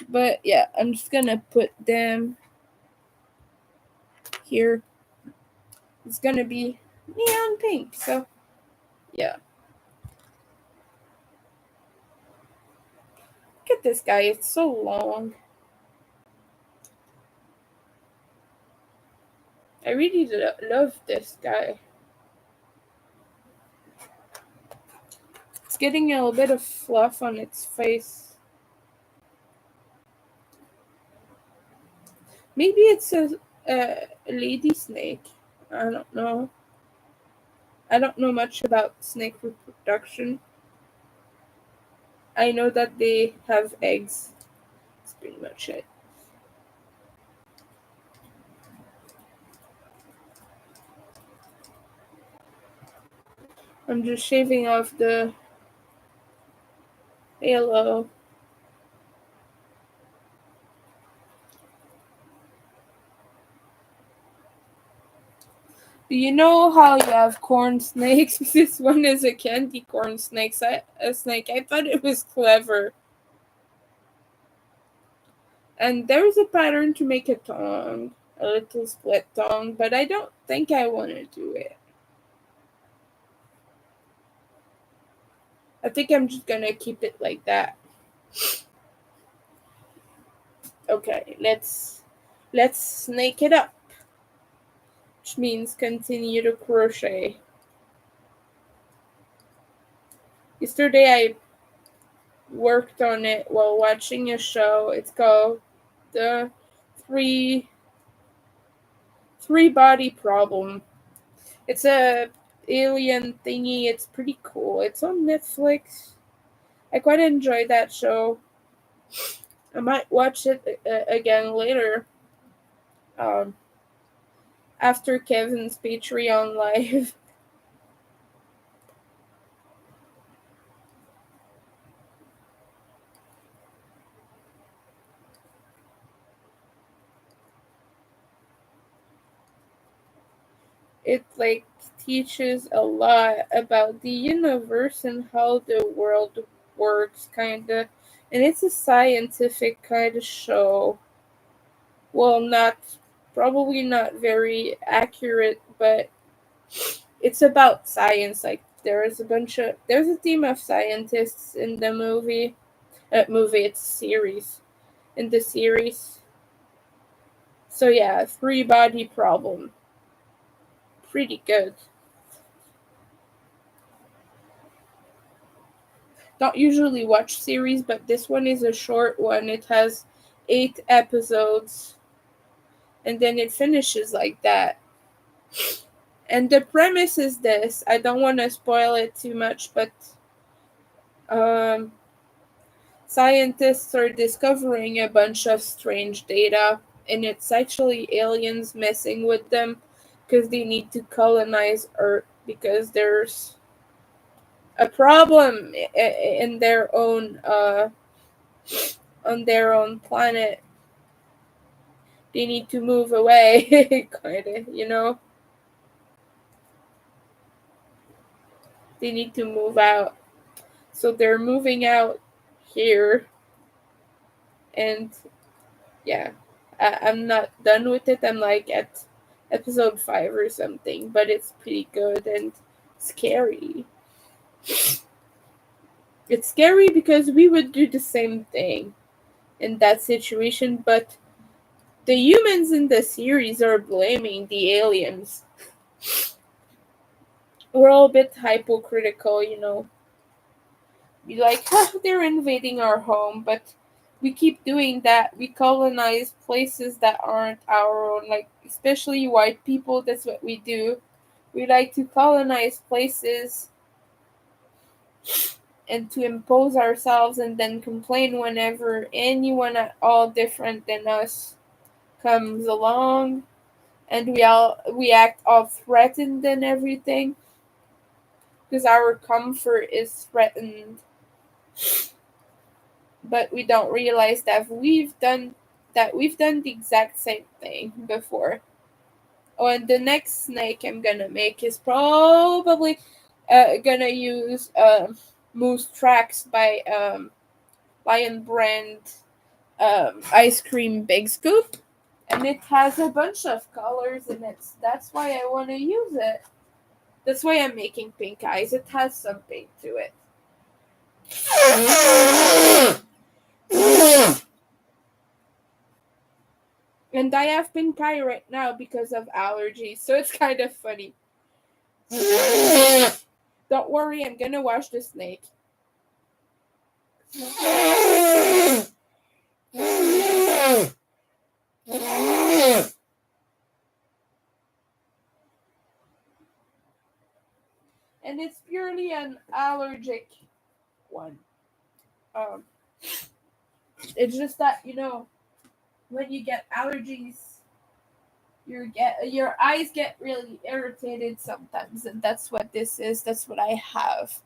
But yeah, I'm just gonna put them here. It's gonna be neon pink, so yeah. Look at this guy, it's so long. I really love this guy. It's getting a little bit of fluff on its face. Maybe it's a lady snake. I don't know. I don't know much about snake reproduction. I know that they have eggs. That's pretty much it. I'm just shaving off the halo. Do you know how you have corn snakes? This one is a candy corn snake. A snake. I thought it was clever. And there's a pattern to make a tongue, a little split tongue, but I don't think I want to do it. I think I'm just gonna keep it like that. Okay, let's snake it up, which means continue to crochet. Yesterday I worked on it while watching a show. It's called the three three body problem. It's a alien thingy. It's pretty cool. It's on Netflix. I quite enjoy that show. I might watch it again later. Um, After Kevin's Patreon live. It like teaches a lot about the universe and how the world works, kinda. And it's a scientific kind of show. Well, not probably not very accurate, but it's about science. Like there's a team of scientists in the movie. It's series in the series. So yeah, three body problem. Pretty good. Don't usually watch series, but this one is a short one. It has 8 episodes, and then it finishes like that. And the premise is this. I don't want to spoil it too much, but um, scientists are discovering a bunch of strange data, and it's actually aliens messing with them because they need to colonize Earth because there's a problem in their own on their own planet. They need to move away, kind of, They need to move out. So they're moving out here, and yeah, I'm not done with it. I'm like at episode 5 or something, but it's pretty good and scary. It's scary because we would do the same thing in that situation, but the humans in the series are blaming the aliens. We're all a bit hypocritical. Be like, they're invading our home, but we keep doing that. We colonize places that aren't our own, like, especially white people, that's what we do. We like to colonize places and to impose ourselves and then complain whenever anyone at all different than us comes along, and we act all threatened and everything because our comfort is threatened, but we don't realize that we've done the exact same thing before. Oh, and the next snake I'm gonna make is probably gonna use Moose Tracks by Lion Brand ice cream big scoop, and it has a bunch of colors in it. That's why I want to use it. That's why I'm making pink eyes. It has some pink to it. And I have pink eye right now because of allergies, so it's kind of funny. Don't worry, I'm gonna wash the snake. And it's purely an allergic one. Um, it's just that when you get allergies, your eyes get really irritated sometimes, and that's what this is. That's what I have.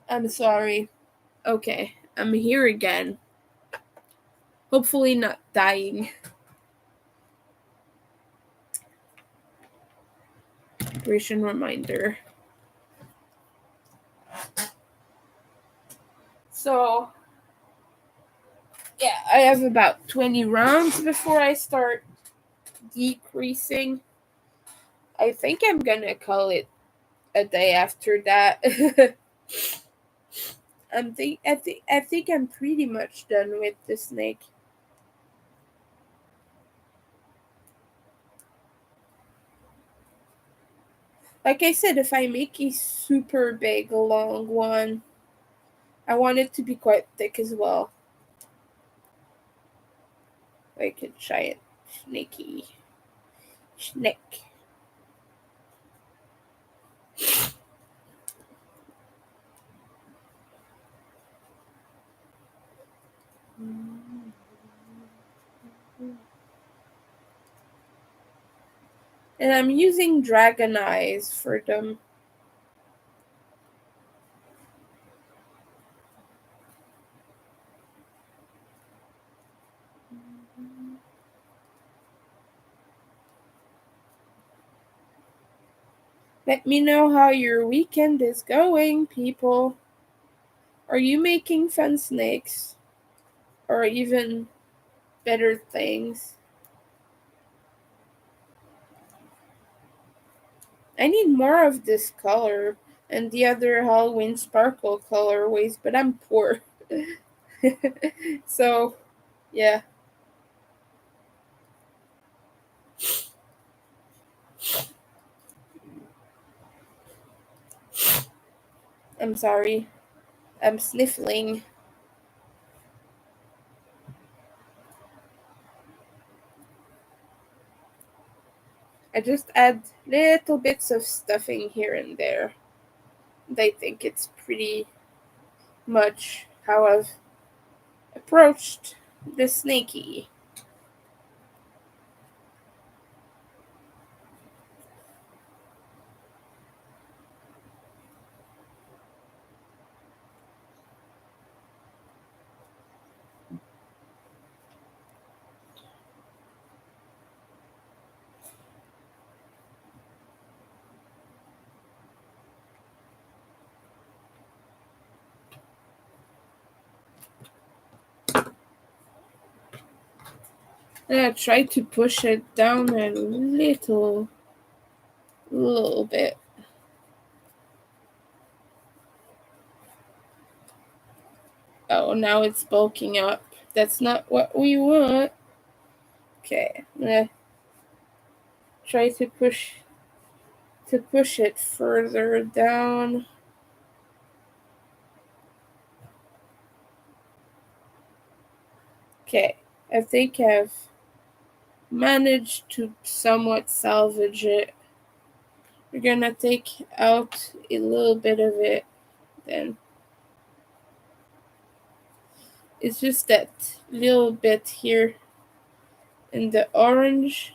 I'm sorry. Okay, I'm here again. Hopefully not dying. Operation reminder. So, yeah, I have about 20 rounds before I start decreasing. I think I'm gonna call it a day after that. I think I'm pretty much done with the snake. Like I said, if I make a super big long one, I want it to be quite thick as well. Like a giant snaky snake. And I'm using dragon eyes for them. Let me know how your weekend is going, people. Are you making fun snakes? Or even better things? I need more of this color and the other Halloween sparkle colorways, but I'm poor. So, yeah, I'm sorry. I'm sniffling. I just add little bits of stuffing here and there. And I think it's pretty much how I've approached the snaky. And I try to push it down a little bit. Oh, now it's bulking up. That's not what we want. Okay, I'm gonna try to push it further down. Okay, I think I've managed to somewhat salvage it. We're gonna take out a little bit of it then. It's just that little bit here in the orange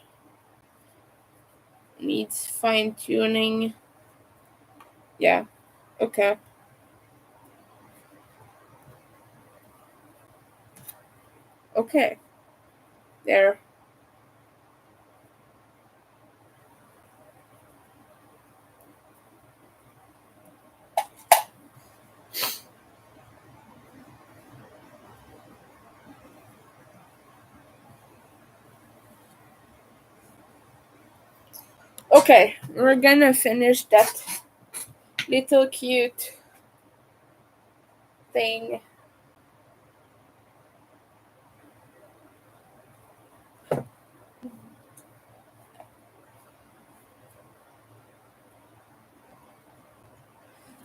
needs fine tuning. Yeah, okay. Okay, there. Okay, we're gonna finish that little cute thing.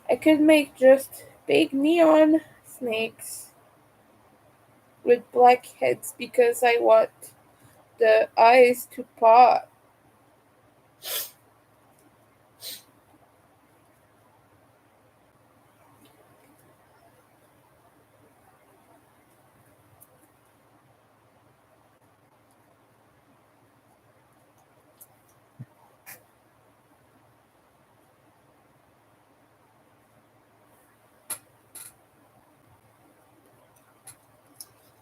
I could make just big neon snakes with black heads because I want the eyes to pop.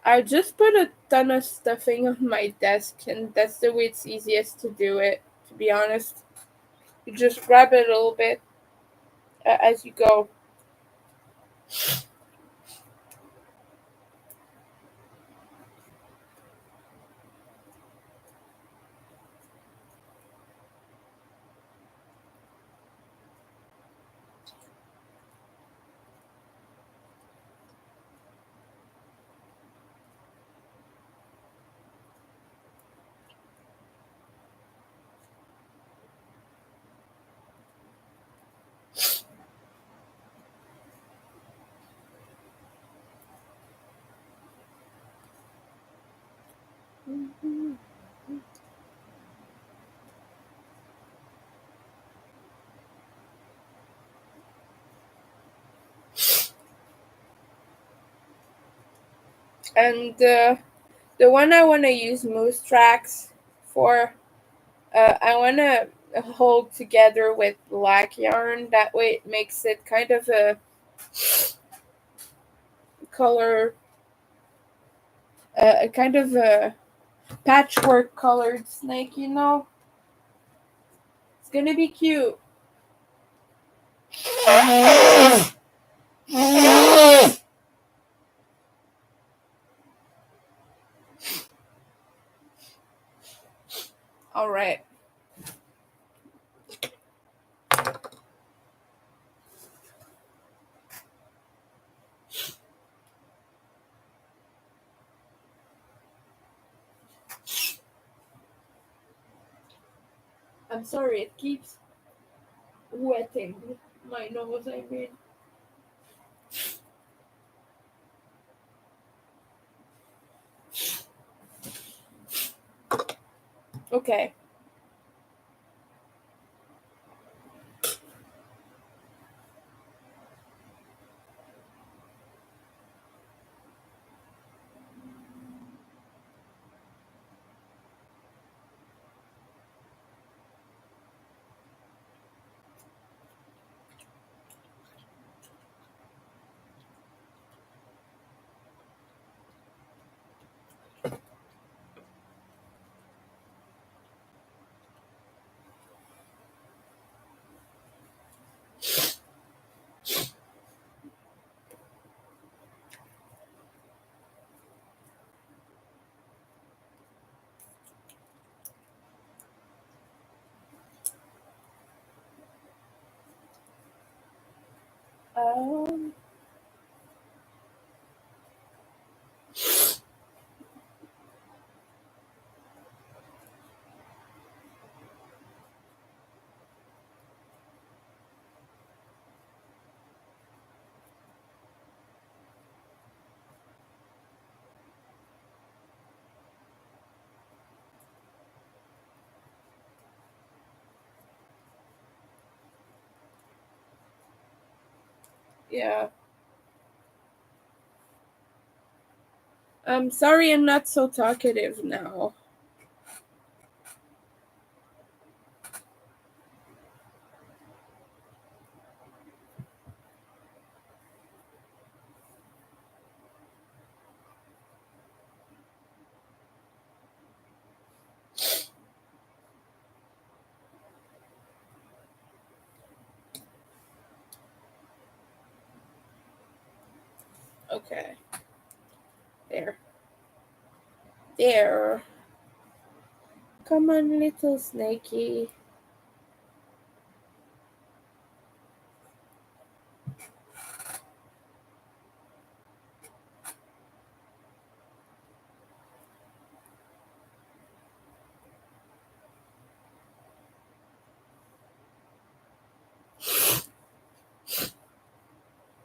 I just put a ton of stuffing on my desk, and that's the way it's easiest to do it, to be honest. You just grab it a little bit as you go. And the one I want to use most tracks for, I want to hold together with black yarn. That way it makes it kind of a color, a kind of a patchwork colored snake, you know? It's gonna be cute. All right. I'm sorry, it keeps wetting my nose, I mean. Okay. Um, yeah. I'm sorry I'm not so talkative now. Okay. There. There. Come on, little snaky.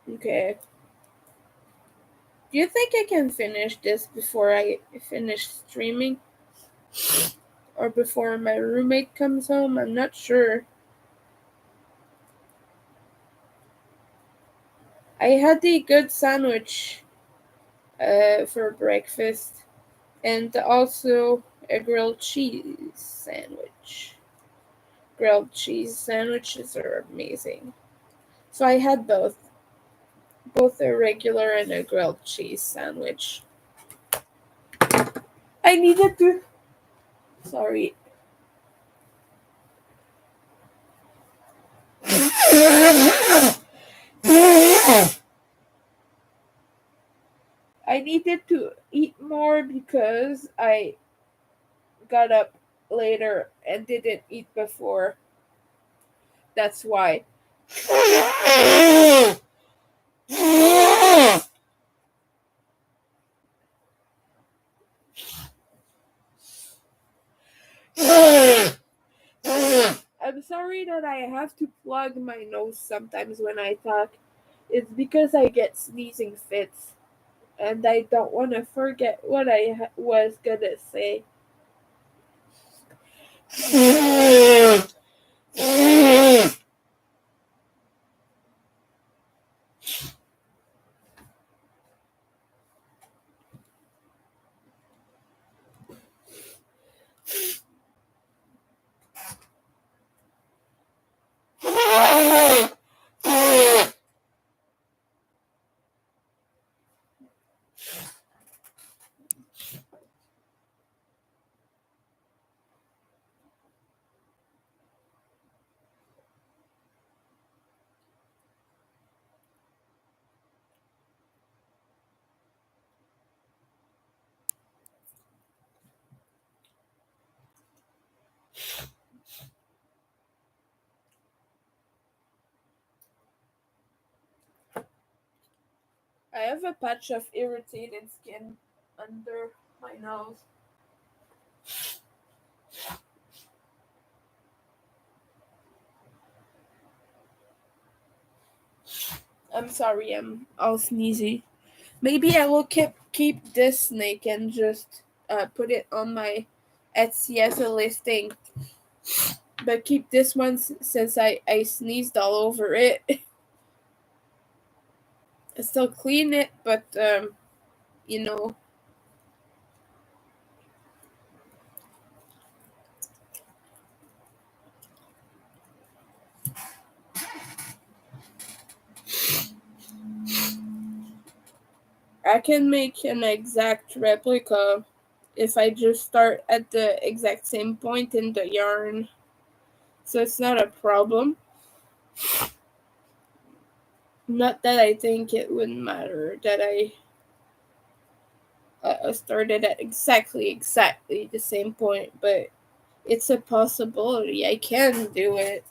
Okay. Do you think I can finish this before I finish streaming? Or before my roommate comes home? I'm not sure. I had a good sandwich for breakfast and also a grilled cheese sandwich. Grilled cheese sandwiches are amazing. So I had both a regular and a grilled cheese sandwich. I needed to. Sorry. I needed to eat more because I got up later and didn't eat before. That's why. I'm sorry that I have to plug my nose sometimes when I talk. It's because I get sneezing fits. and I don't want to forget what I was gonna say. I have a patch of irritated skin under my nose. I'm sorry, I'm all sneezy. Maybe I will keep this snake and just put it on my Etsy as a listing, but keep this one since I sneezed all over it. I still clean it, but you know, I can make an exact replica if I just start at the exact same point in the yarn. So it's not a problem. Not that I think it wouldn't matter that I started at exactly the same point, but it's a possibility. I can do it.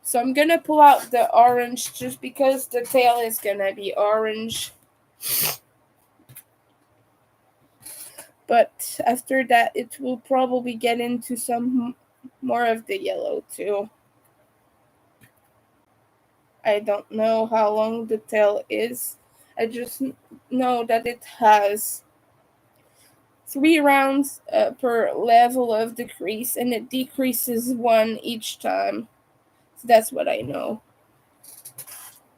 So I'm gonna pull out the orange just because the tail is gonna be orange. But after that, it will probably get into some more of the yellow too. I don't know how long the tail is. I just know that it has 3 rounds per level of the crease, and it decreases one each time. So that's what I know.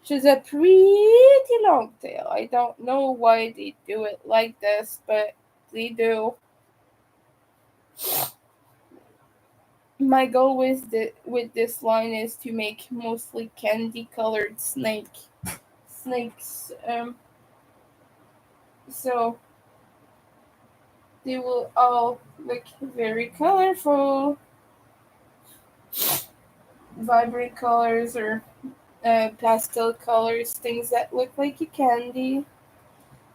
She's a pretty long tail. I don't know why they do it like this, but they do. My goal with this line is to make mostly candy colored snakes. So they will all look very colorful, vibrant colors or pastel colors, things that look like a candy.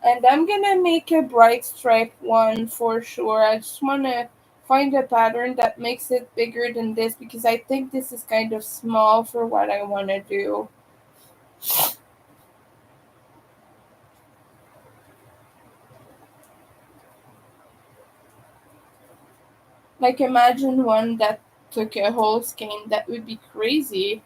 And I'm gonna make a bright stripe one for sure. I just wanna find a pattern that makes it bigger than this because I think this is kind of small for what I wanna do. Like imagine one that took a whole skein. That would be crazy.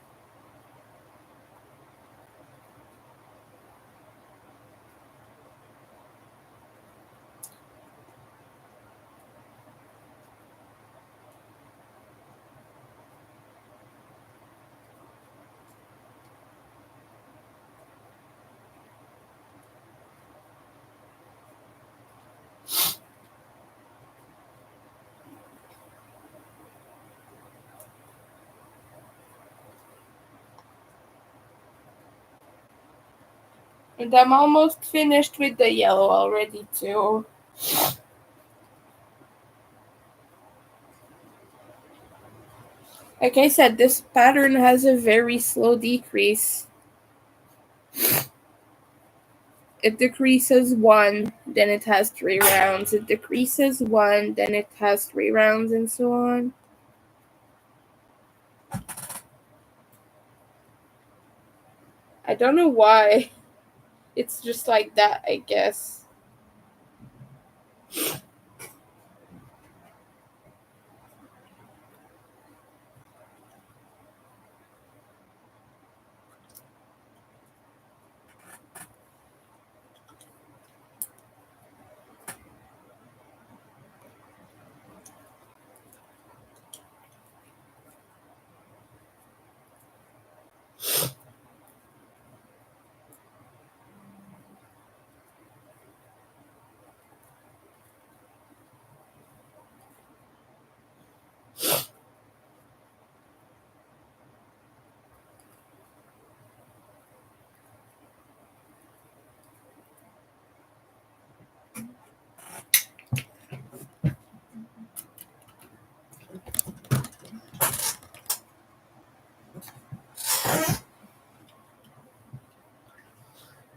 And I'm almost finished with the yellow already too. Like I said, this pattern has a very slow decrease. It decreases one, then it has 3 rounds. It decreases one, then it has 3 rounds, and so on. I don't know why. It's just like that, I guess.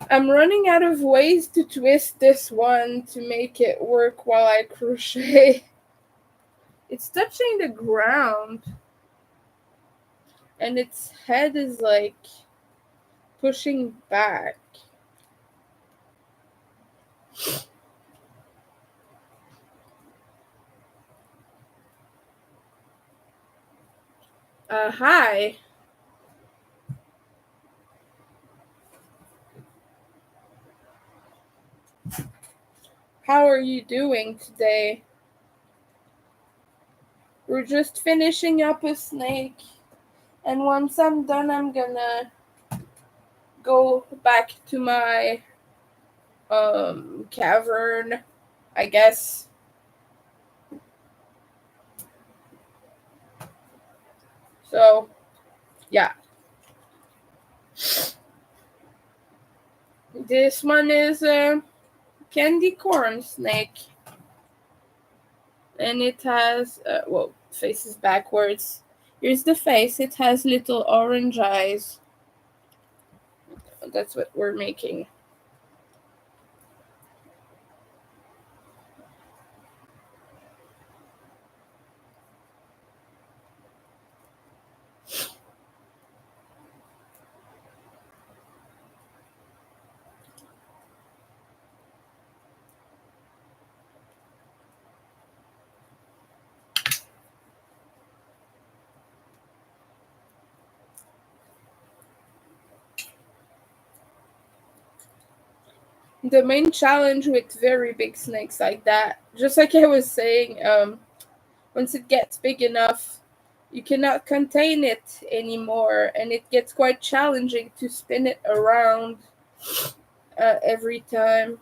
I'm running out of ways to twist this one to make it work while I crochet. It's touching the ground, and its head is like pushing back. Hi. How are you doing today? We're just finishing up a snake, and once I'm done, I'm gonna go back to my cavern, I guess. So, yeah. This one is a candy corn snake, and it has, well, faces backwards. Here's the face. It has little orange eyes. That's what we're making. The main challenge with very big snakes like that, just like I was saying, once it gets big enough, you cannot contain it anymore, and it gets quite challenging to spin it around every time.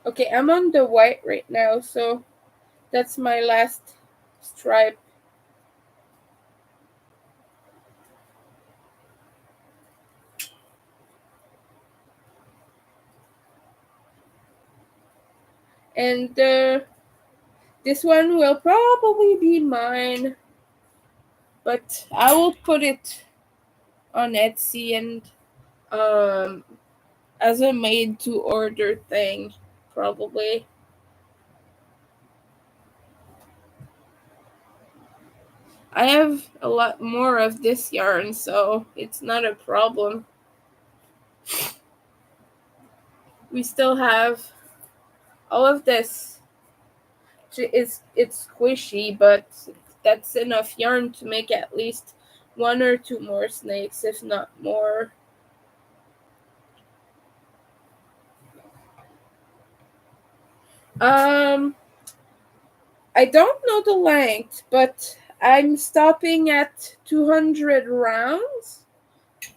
Okay, I'm on the white right now, so that's my last stripe. And this one will probably be mine, but I will put it on Etsy and um, as a made to order thing, probably. I have a lot more of this yarn, so it's not a problem. We still have all of this. It's squishy, but that's enough yarn to make at least one or two more snakes, if not more. Um, I don't know the length, but I'm stopping at 200 rounds,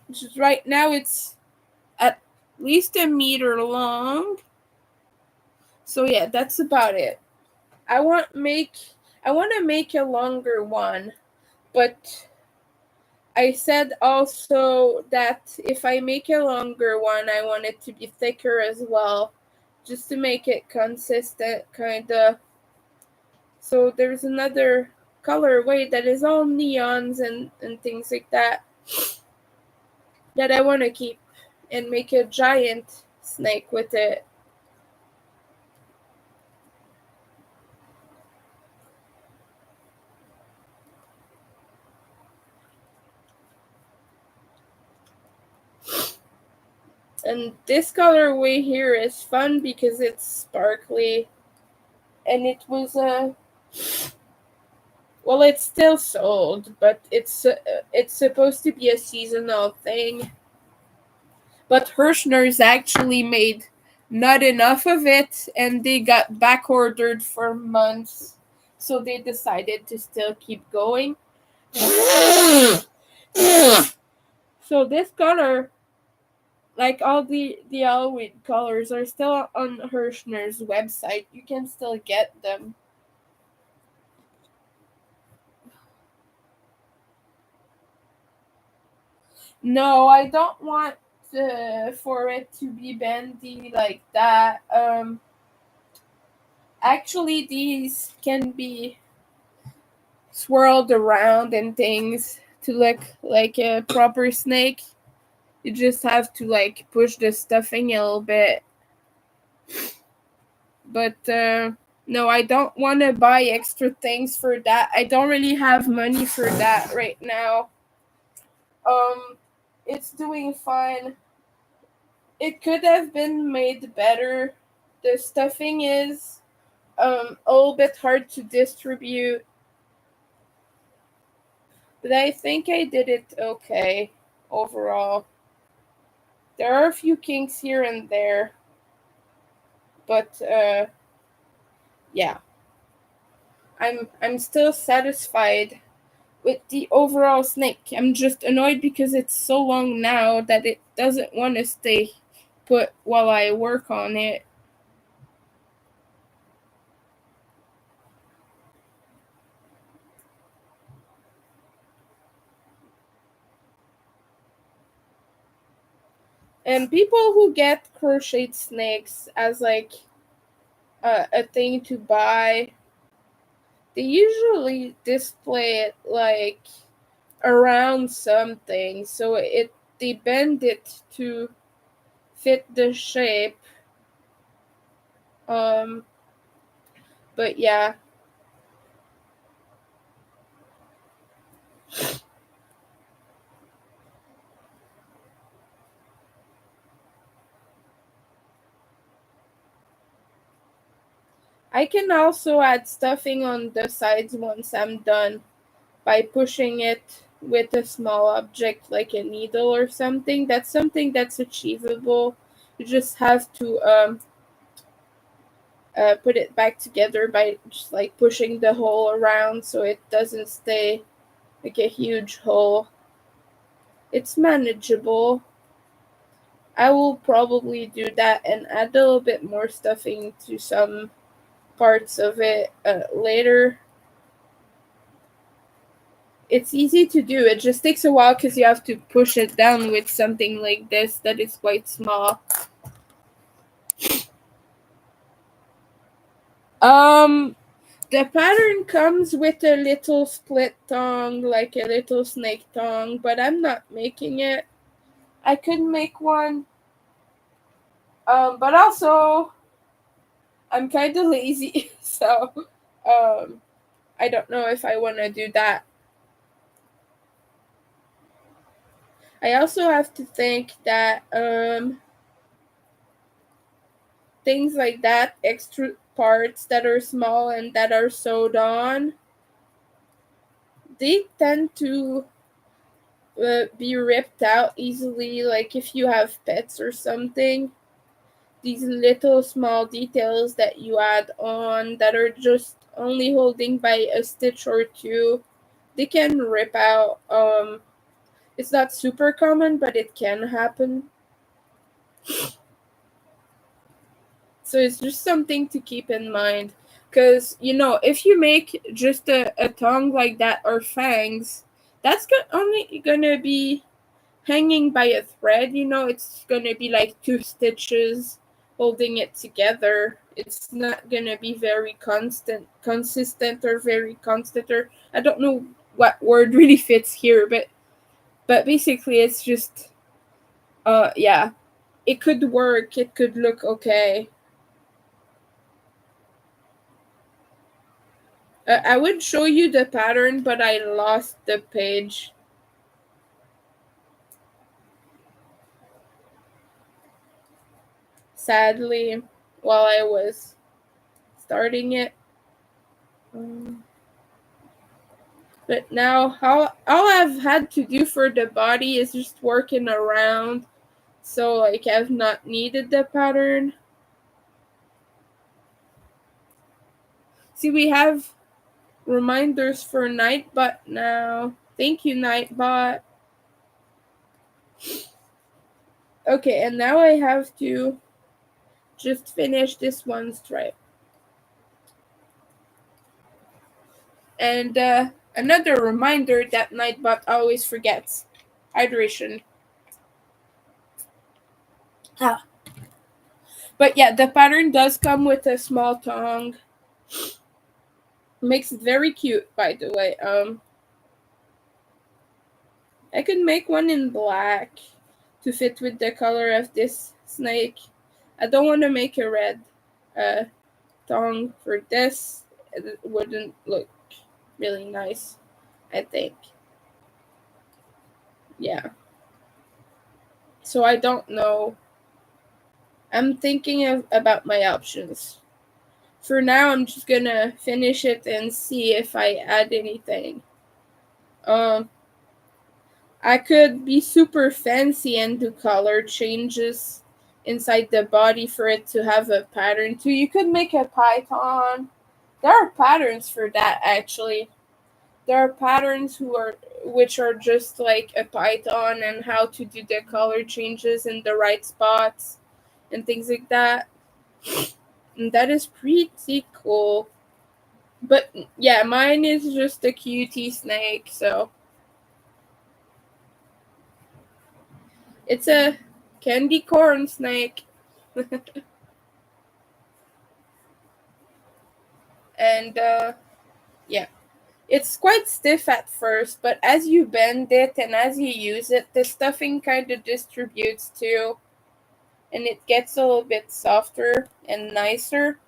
which is right now it's at least a meter long. So yeah, that's about it. I want make I want to make a longer one, but I said also that if I make a longer one, I want it to be thicker as well, just to make it consistent, kind of. So there's another colorway that is all neons and things like that that I want to keep and make a giant snake with it. And this colorway here is fun because it's sparkly, and it was a well, it's still sold, but it's supposed to be a seasonal thing. But Hirschner's actually made not enough of it, and they got back ordered for months, so they decided to still keep going. So this color, like all the Halloween colors, are still on Hirschner's website. You can still get them. No, I don't want for it to be bendy like that. Actually, these can be swirled around and things to look like a proper snake. You just have to like push the stuffing a little bit. But no, I don't want to buy extra things for that. I don't really have money for that right now. Um, it's doing fine. It could have been made better. The stuffing is a little bit hard to distribute, but I think I did it okay overall. There are a few kinks here and there, but yeah, I'm still satisfied with the overall snake. I'm just annoyed because it's so long now that it doesn't want to stay put while I work on it. And people who get crocheted snakes as like a thing to buy, they usually display it like around something, so it they bend it to fit the shape. Um, but yeah, I can also add stuffing on the sides once I'm done by pushing it with a small object like a needle or something. That's something that's achievable. You just have to put it back together by just like pushing the hole around so it doesn't stay like a huge hole. It's manageable. I will probably do that and add a little bit more stuffing to some parts of it later. It's easy to do. It just takes a while because you have to push it down with something like this that is quite small. Um, the pattern comes with a little split tongue, like a little snake tongue, but I'm not making it. I could make one, but also I'm kind of lazy, so um, I don't know if I want to do that. I also have to think that things like that, extra parts that are small and that are sewed on, they tend to be ripped out easily. Like if you have pets or something, these little small details that you add on that are just only holding by a stitch or two, they can rip out. It's not super common, but it can happen. So it's just something to keep in mind. Because, if you make just a tongue like that or fangs, that's only going to be hanging by a thread. It's going to be like two stitches holding it together. It's not going to be very consistent or very constant, or I don't know what word really fits here, but basically it's just, yeah, it could work. It could look okay. I would show you the pattern, but I lost the page. Sadly, while I was starting it. But now, all I've had to do for the body is just working around. So, like, I've not needed the pattern. See, we have reminders for Nightbot now. Thank you, Nightbot. Okay, and now I have to just finish this one stripe. And another reminder that Nightbot always forgets. Hydration. Ah. But yeah, the pattern does come with a small tongue. Makes it very cute, by the way. I could make one in black to fit with the color of this snake. I don't want to make a red uh, tongue for this. It wouldn't look really nice, I think. Yeah. So I don't know. I'm thinking about my options. For now, I'm just gonna finish it and see if I add anything. Um, I could be super fancy and do color changes inside the body for it to have a pattern too. You could make a python. There are patterns for that actually. There are patterns which are just like a python and how to do the color changes in the right spots and things like that. And that is pretty cool. But yeah, mine is just a cutie snake, so it's a candy corn snake. And yeah, it's quite stiff at first, but as you bend it and as you use it, the stuffing kind of distributes too, and it gets a little bit softer and nicer.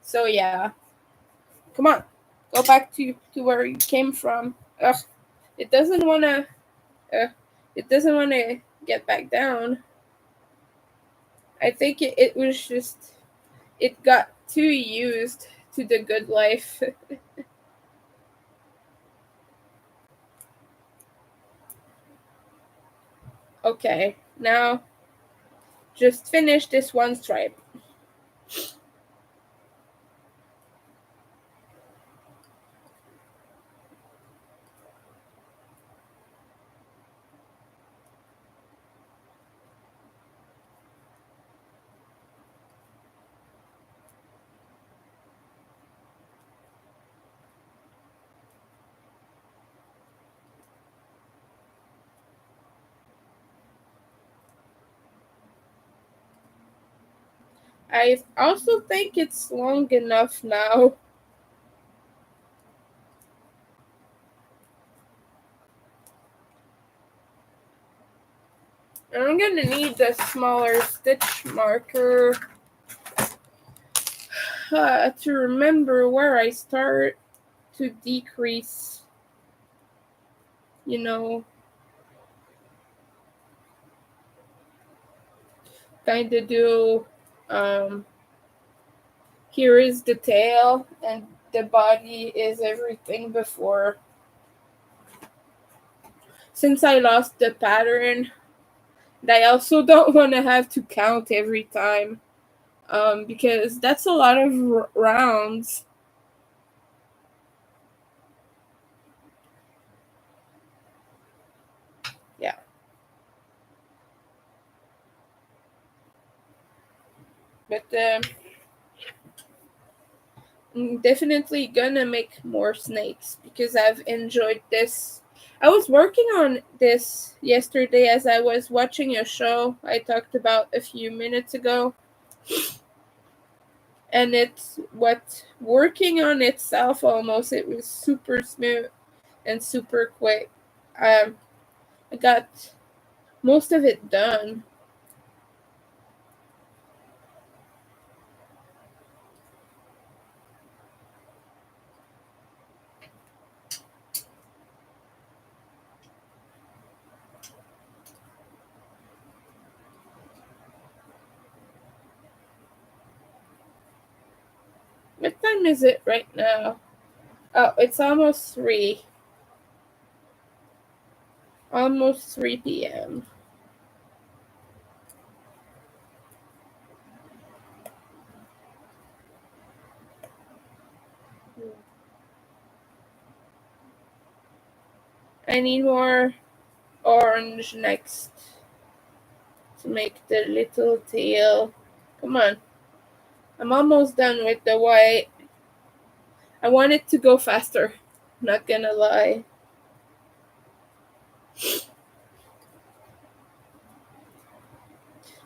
So yeah, come on, go back to where you came from. Ugh, it doesn't wanna. Uh, it doesn't wanna get back down. I think it was just it got too used to the good life. Okay, now just finish this one stripe. I also think it's long enough now. I'm gonna need a smaller stitch marker to remember where I start to decrease, you know, kind of do. Um, Here is the tail, and the body is everything before. Since I lost the pattern, and I also don't want to have to count every time, because that's a lot of rounds. Yeah, but I'm definitely gonna make more snakes because I've enjoyed this. I was working on this yesterday as I was watching a show I talked about a few minutes ago, and it's what working on itself almost. It was super smooth and super quick. Um, I got most of it done. What time is it right now? Oh, it's almost 3. Almost 3 p.m. I need more orange next to make the little tail. Come on. I'm almost done with the white. I want it to go faster. Not gonna lie.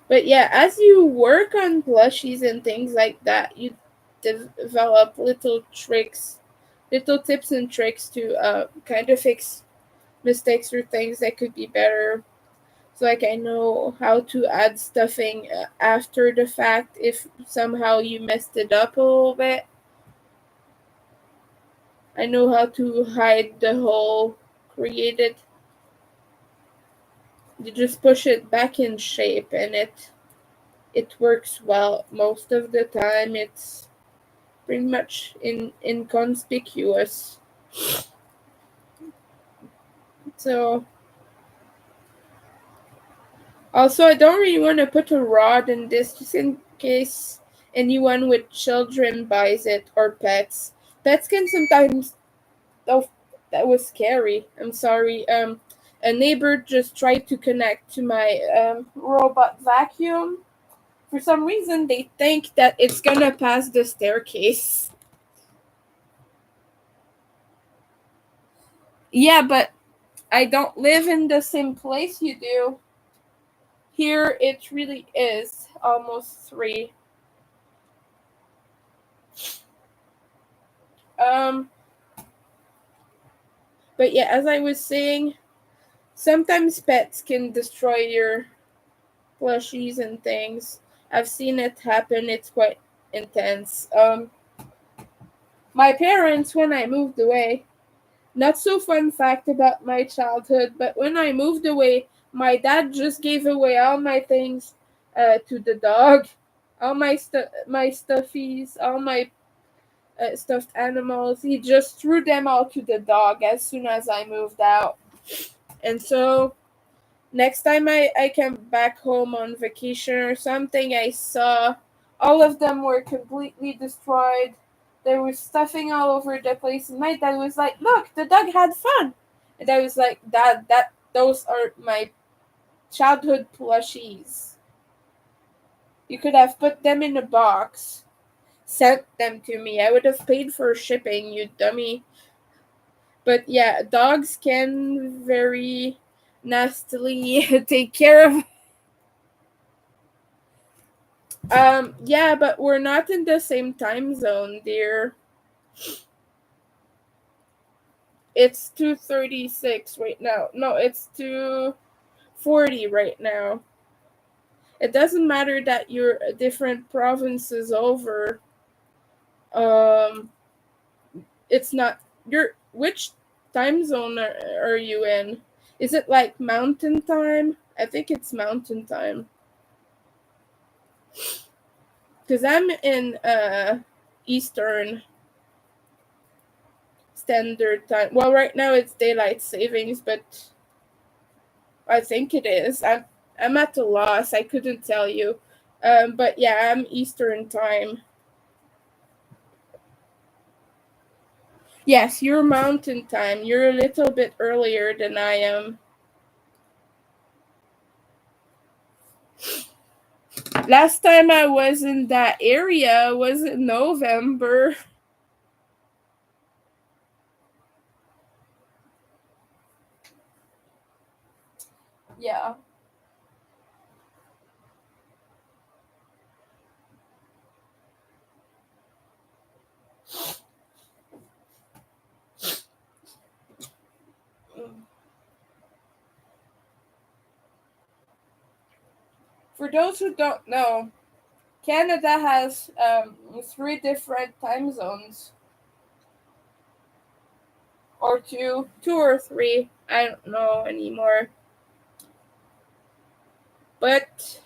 But yeah, as you work on plushies and things like that, you develop little tricks little tips and tricks to kind of fix mistakes or things that could be better. So like I know how to add stuffing after the fact if somehow you messed it up a little bit. I know how to hide the hole created. You just push it back in shape and it works well. Most of the time it's pretty much inconspicuous. So also I don't really want to put a rod in this just in case anyone with children buys it or pets. Pets can sometimes oh that was scary. I'm sorry. A neighbor just tried to connect to my robot vacuum. For some reason they think that it's gonna pass the staircase. Yeah, but I don't live in the same place you do. Here it really is almost 3. Um, but yeah, as I was saying, sometimes pets can destroy your plushies and things. I've seen it happen. It's quite intense. My parents, when I moved away, not so fun fact about my childhood, but when I moved away, my dad just gave away all my things to the dog, all my stuffies, all my stuffed animals. He just threw them all to the dog as soon as I moved out. And so next time I came back home on vacation or something, I saw all of them were completely destroyed. There was stuffing all over the place. And my dad was like, "Look, the dog had fun." And I was like, "Dad, that those are my childhood plushies. You could have put them in a box, sent them to me. I would have paid for shipping, you dummy." But yeah, dogs can very nastily take care of. Yeah, but we're not in the same time zone, dear. It's 2:36 right now. No, it's 2:40 right now. It doesn't matter that you're different provinces over. Um, it's not your which time zone are you in? Is it like mountain time? I think it's mountain time. Cuz I'm in Eastern Standard Time. Well, right now it's daylight savings, but I think it is. I'm at a loss. I couldn't tell you. But yeah, I'm Eastern Time. Yes, you're Mountain Time. You're a little bit earlier than I am. Last time I was in that area was in November. Yeah. For those who don't know, Canada has 3 different time zones, or two or three. I don't know anymore. But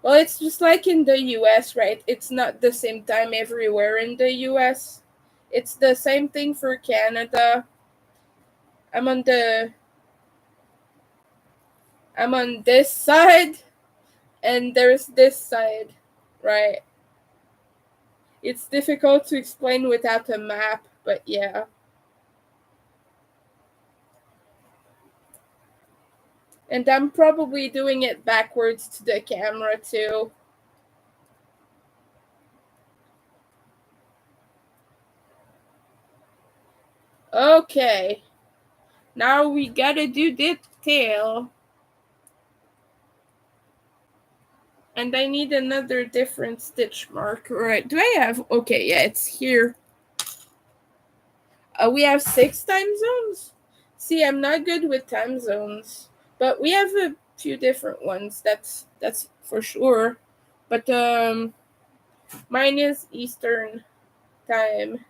well, it's just like in the US, right? It's not the same time everywhere in the US. It's the same thing for Canada. I'm on the I'm on this side and there's this side, right? It's difficult to explain without a map, but yeah. And I'm probably doing it backwards to the camera too. Okay. Now we gotta do the tail. And I need another different stitch marker. Right. Do I have? Okay, yeah, it's here. We have 6 time zones. See, I'm not good with time zones, but we have a few different ones. That's for sure. But mine is Eastern time.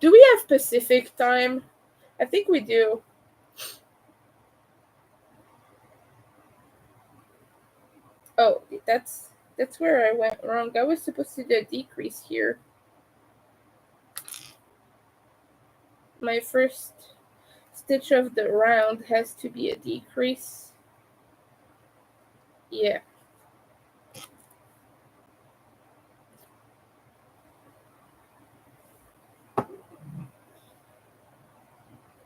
Do we have Pacific time? I think we do. Oh, that's where I went wrong. I was supposed to do a decrease here. My first stitch of the round has to be a decrease. Yeah.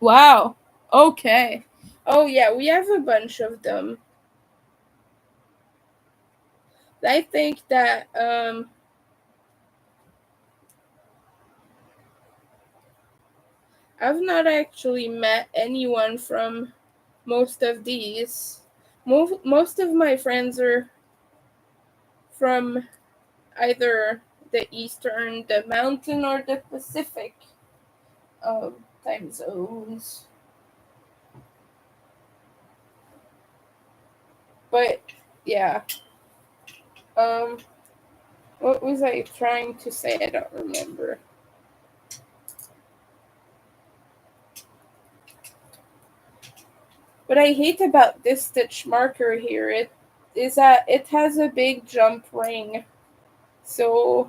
Wow. Okay. Oh yeah, we have a bunch of them. I think that I've not actually met anyone from most of these. Most of my friends are from either the Eastern, the Mountain, or the Pacific time zones. But yeah, um, what was I trying to say? I don't remember. What I hate about this stitch marker here it is that it has a big jump ring, so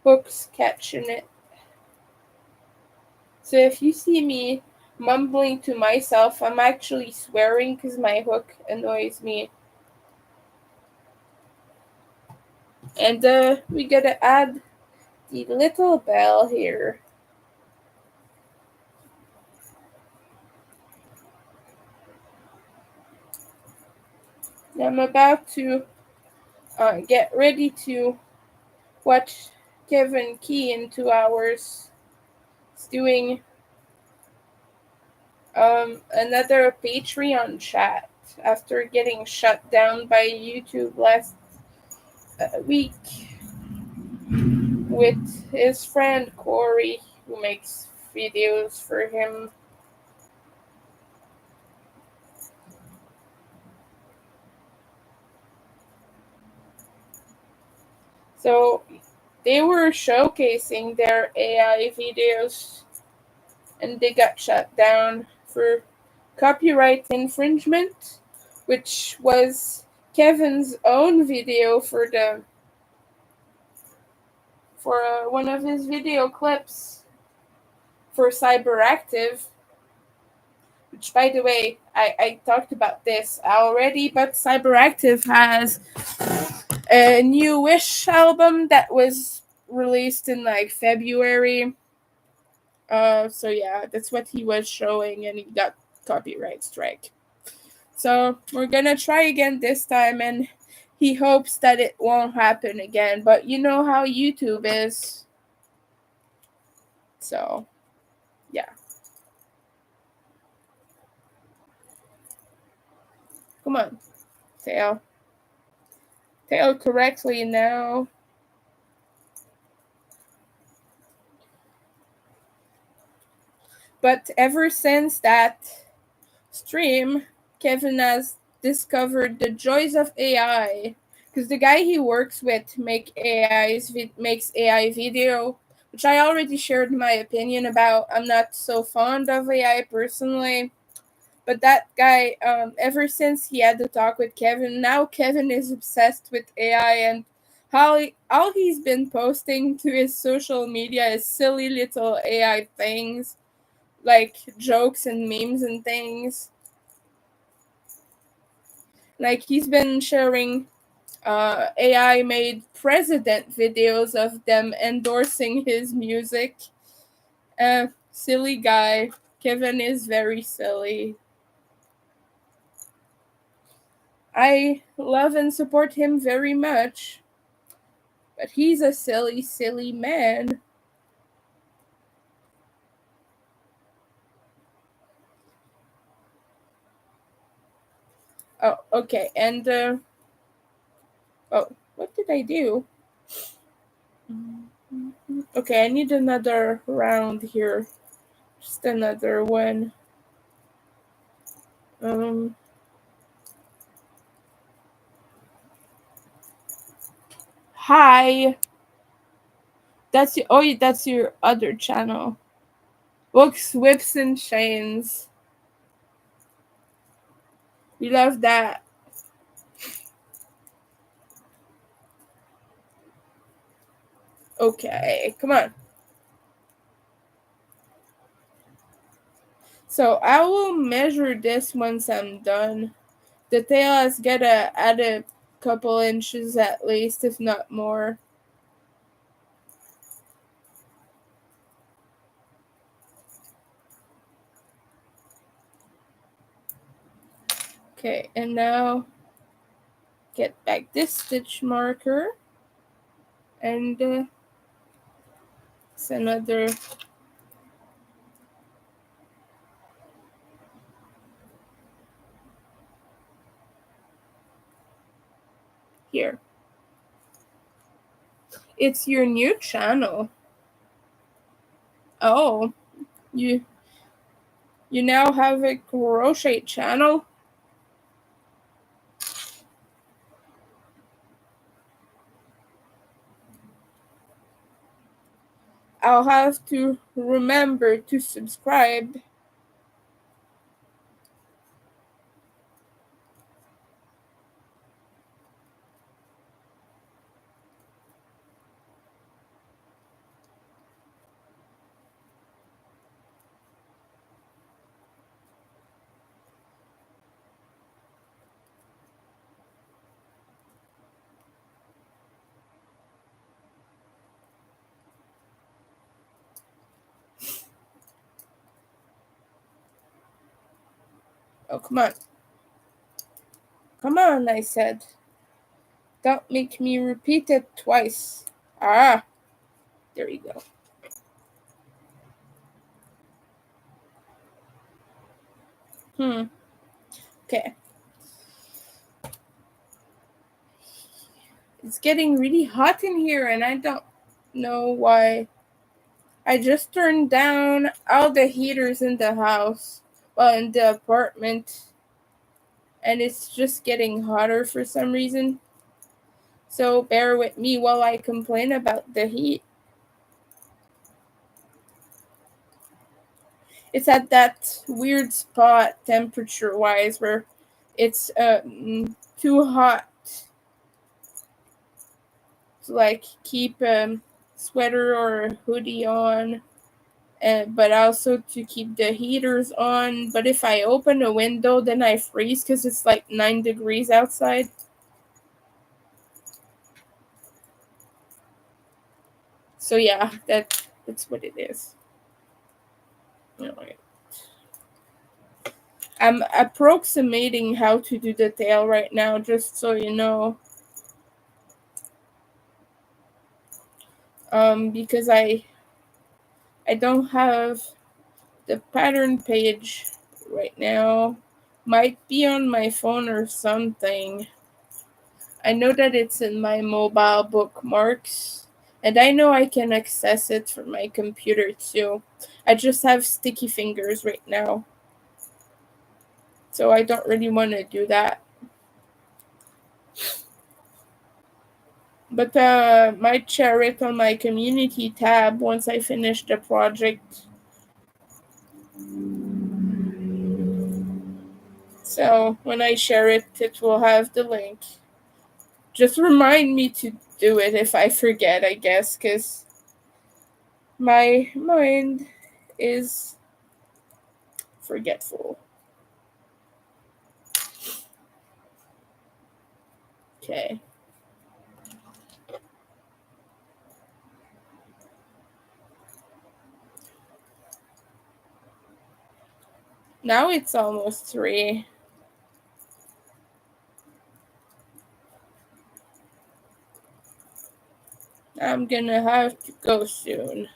hooks catch in it. So if you see me mumbling to myself, I'm actually swearing because my hook annoys me. And we gotta add the little bell here. I'm about to get ready to watch Kevin Key in 2 hours. He's doing another Patreon chat after getting shut down by YouTube last week with his friend Corey, who makes videos for him. So they were showcasing their AI videos and they got shut down for copyright infringement, which was Kevin's own video for one of his video clips for Cyberactive, which by the way, I talked about this already, but Cyberactive has a new Wish album that was released in like February. So yeah, that's what he was showing, and he got copyright strike. So we're gonna try again this time, and he hopes that it won't happen again. But you know how YouTube is, so yeah. Come on, tail, tail correctly now. But ever since that stream, Kevin has discovered the joys of AI. Because the guy he works with makes AI video, which I already shared my opinion about. I'm not so fond of AI personally, but that guy, ever since he had to talk with Kevin, now Kevin is obsessed with AI and all he's been posting to his social media is silly little AI things like jokes and memes and things. Like he's been sharing AI made president videos of them endorsing his music. Silly guy. Kevin is very silly. I love and support him very much, but he's a silly, silly man. Oh, okay. And, oh, what did I do? Okay, I need another round here. Just another one. Um, Hi. That's your other channel. Books, Whips, and Chains. We love that. Okay, come on. So I will measure this once I'm done. The tail has gotta add a couple inches at least, if not more. Okay, and now get back this stitch marker, and it's another here. It's your new channel. Oh, you you now have a crochet channel? I'll have to remember to subscribe. Oh, come on. Come on, I said. Don't make me repeat it twice. Ah, there you go. Okay. It's getting really hot in here, and I don't know why. I just turned down all the heaters in the house, well, in the apartment, and it's just getting hotter for some reason. So bear with me while I complain about the heat. It's at that weird spot temperature wise where it's too hot to like keep a sweater or a hoodie on, but also to keep the heaters on. But if I open a window, then I freeze because it's like 9 degrees outside. So yeah, that's what it is. Alright. I'm approximating how to do the tail right now, just so you know. Because I don't have the pattern page right now. Might be on my phone or something. I know that it's in my mobile bookmarks, and I know I can access it from my computer too. I just have sticky fingers right now, so I don't really want to do that. But might share it on my community tab once I finish the project. So when I share it, it will have the link. Just remind me to do it if I forget, I guess, because my mind is forgetful. Okay. Now it's almost 3. I'm gonna have to go soon.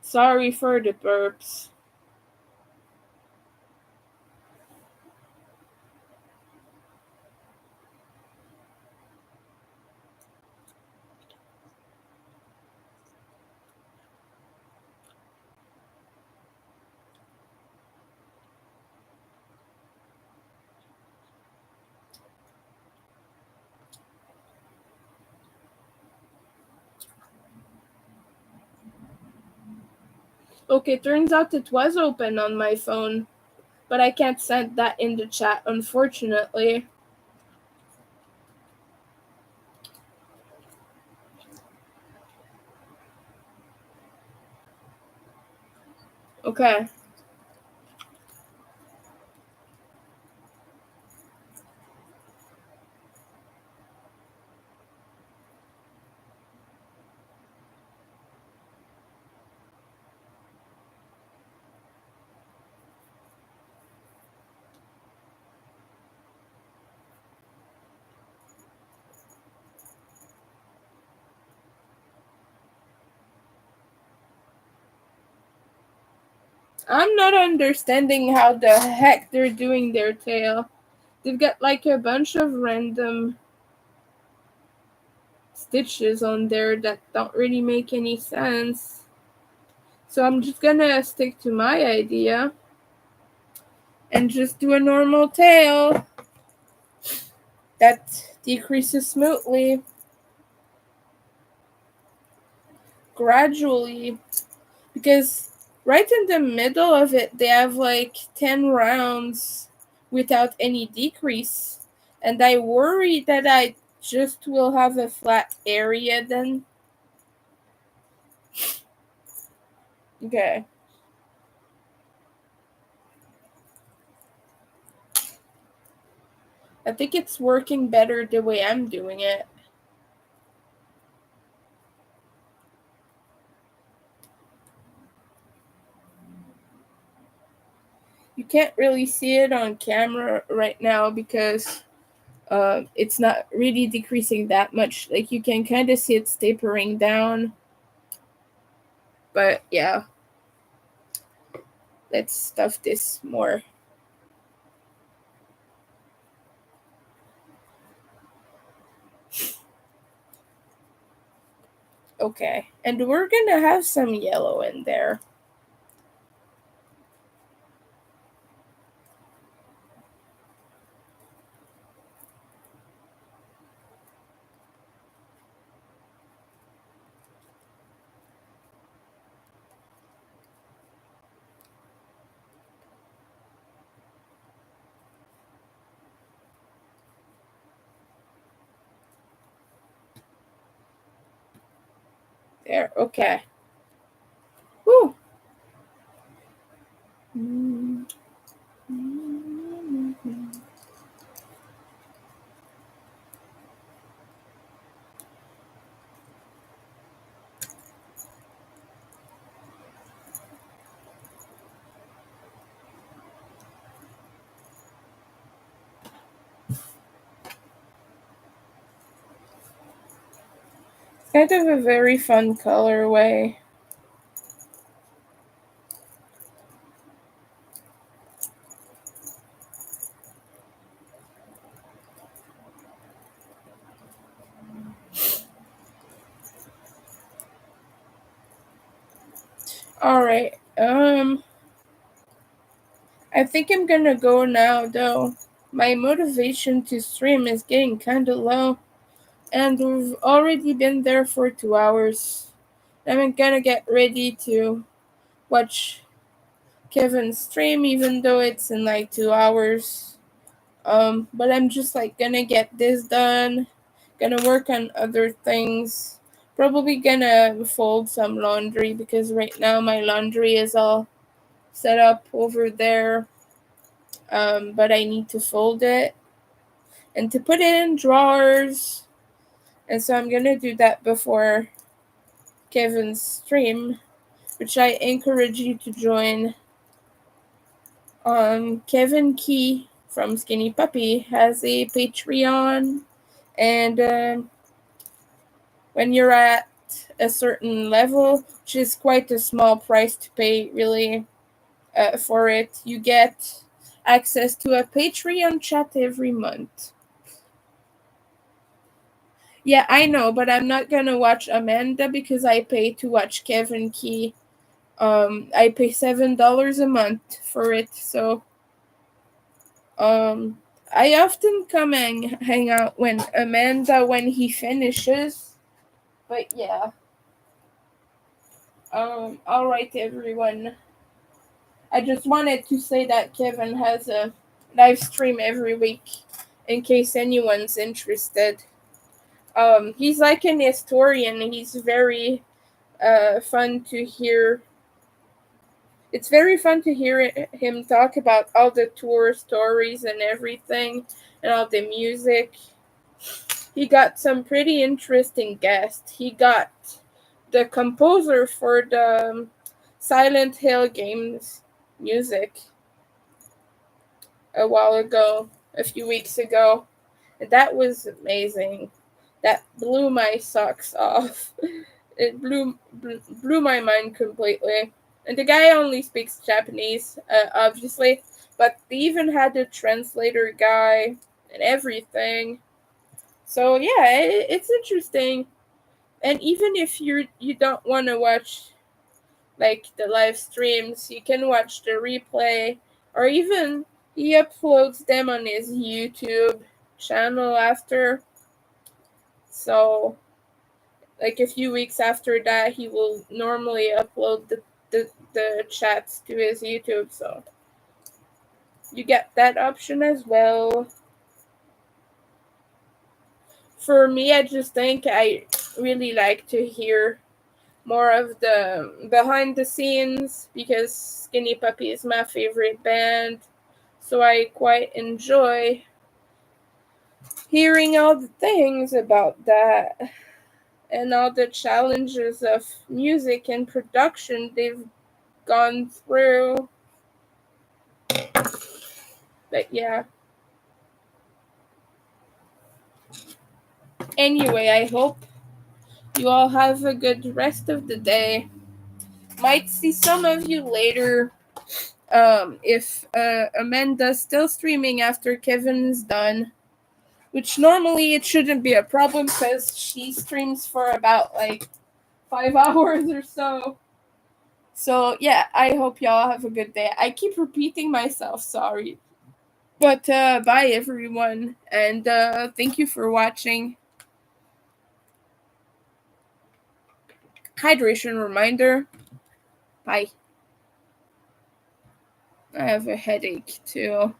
Sorry for the burps. Okay, turns out it was open on my phone, but I can't send that in the chat, unfortunately. Okay. I'm not understanding how the heck they're doing their tail. They've got like a bunch of random stitches on there that don't really make any sense. So I'm just gonna stick to my idea and just do a normal tail that decreases smoothly, gradually, because right in the middle of it they have like 10 rounds without any decrease, and I worry that I just will have a flat area then. Okay. I think it's working better the way I'm doing it. You can't really see it on camera right now because it's not really decreasing that much. Like you can kind of see it's tapering down. But yeah, let's stuff this more. Okay, and we're gonna have some yellow in there. There, okay. Woo! Kind of a very fun colorway. Alright, I think I'm gonna go now though. My motivation to stream is getting kinda low, and we've already been there for 2 hours. I'm gonna get ready to watch Kevin's stream, even though it's in like 2 hours. But I'm just like gonna get this done, gonna work on other things. Probably gonna fold some laundry because right now my laundry is all set up over there. But I need to fold it and to put it in drawers. And so I'm gonna do that before Kevin's stream, which I encourage you to join. Kevin Key from Skinny Puppy has a Patreon, and when you're at a certain level, which is quite a small price to pay, really, for it. You get access to a Patreon chat every month. Yeah, I know, but I'm not gonna watch Amanda because I pay to watch Kevin Key. I pay $7 a month for it, so um, I often come and hang out when Amanda when he finishes. But yeah, all right, everyone. I just wanted to say that Kevin has a live stream every week, in case anyone's interested. He's like an historian. He's very fun to hear. It's very fun to hear him talk about all the tour stories and everything, and all the music. He got some pretty interesting guests. He got the composer for the Silent Hill games music a while ago, a few weeks ago. And that was amazing. That blew my socks off. It blew my mind completely. And the guy only speaks Japanese, obviously, but they even had a translator guy and everything. So yeah, it's interesting. And even if you don't want to watch like the live streams, you can watch the replay, or even he uploads them on his YouTube channel after. So like a few weeks after that, he will normally upload the chats to his YouTube. So you get that option as well. For me, I just think I really like to hear more of the behind the scenes because Skinny Puppy is my favorite band. So I quite enjoy hearing all the things about that and all the challenges of music and production they've gone through. But yeah. Anyway, I hope you all have a good rest of the day. Might see some of you later. If Amanda's still streaming after Kevin's done, which normally it shouldn't be a problem because she streams for about like 5 hours or so. So yeah, I hope y'all have a good day. I keep repeating myself, sorry. But bye everyone, and thank you for watching. Hydration reminder. Bye. I have a headache too.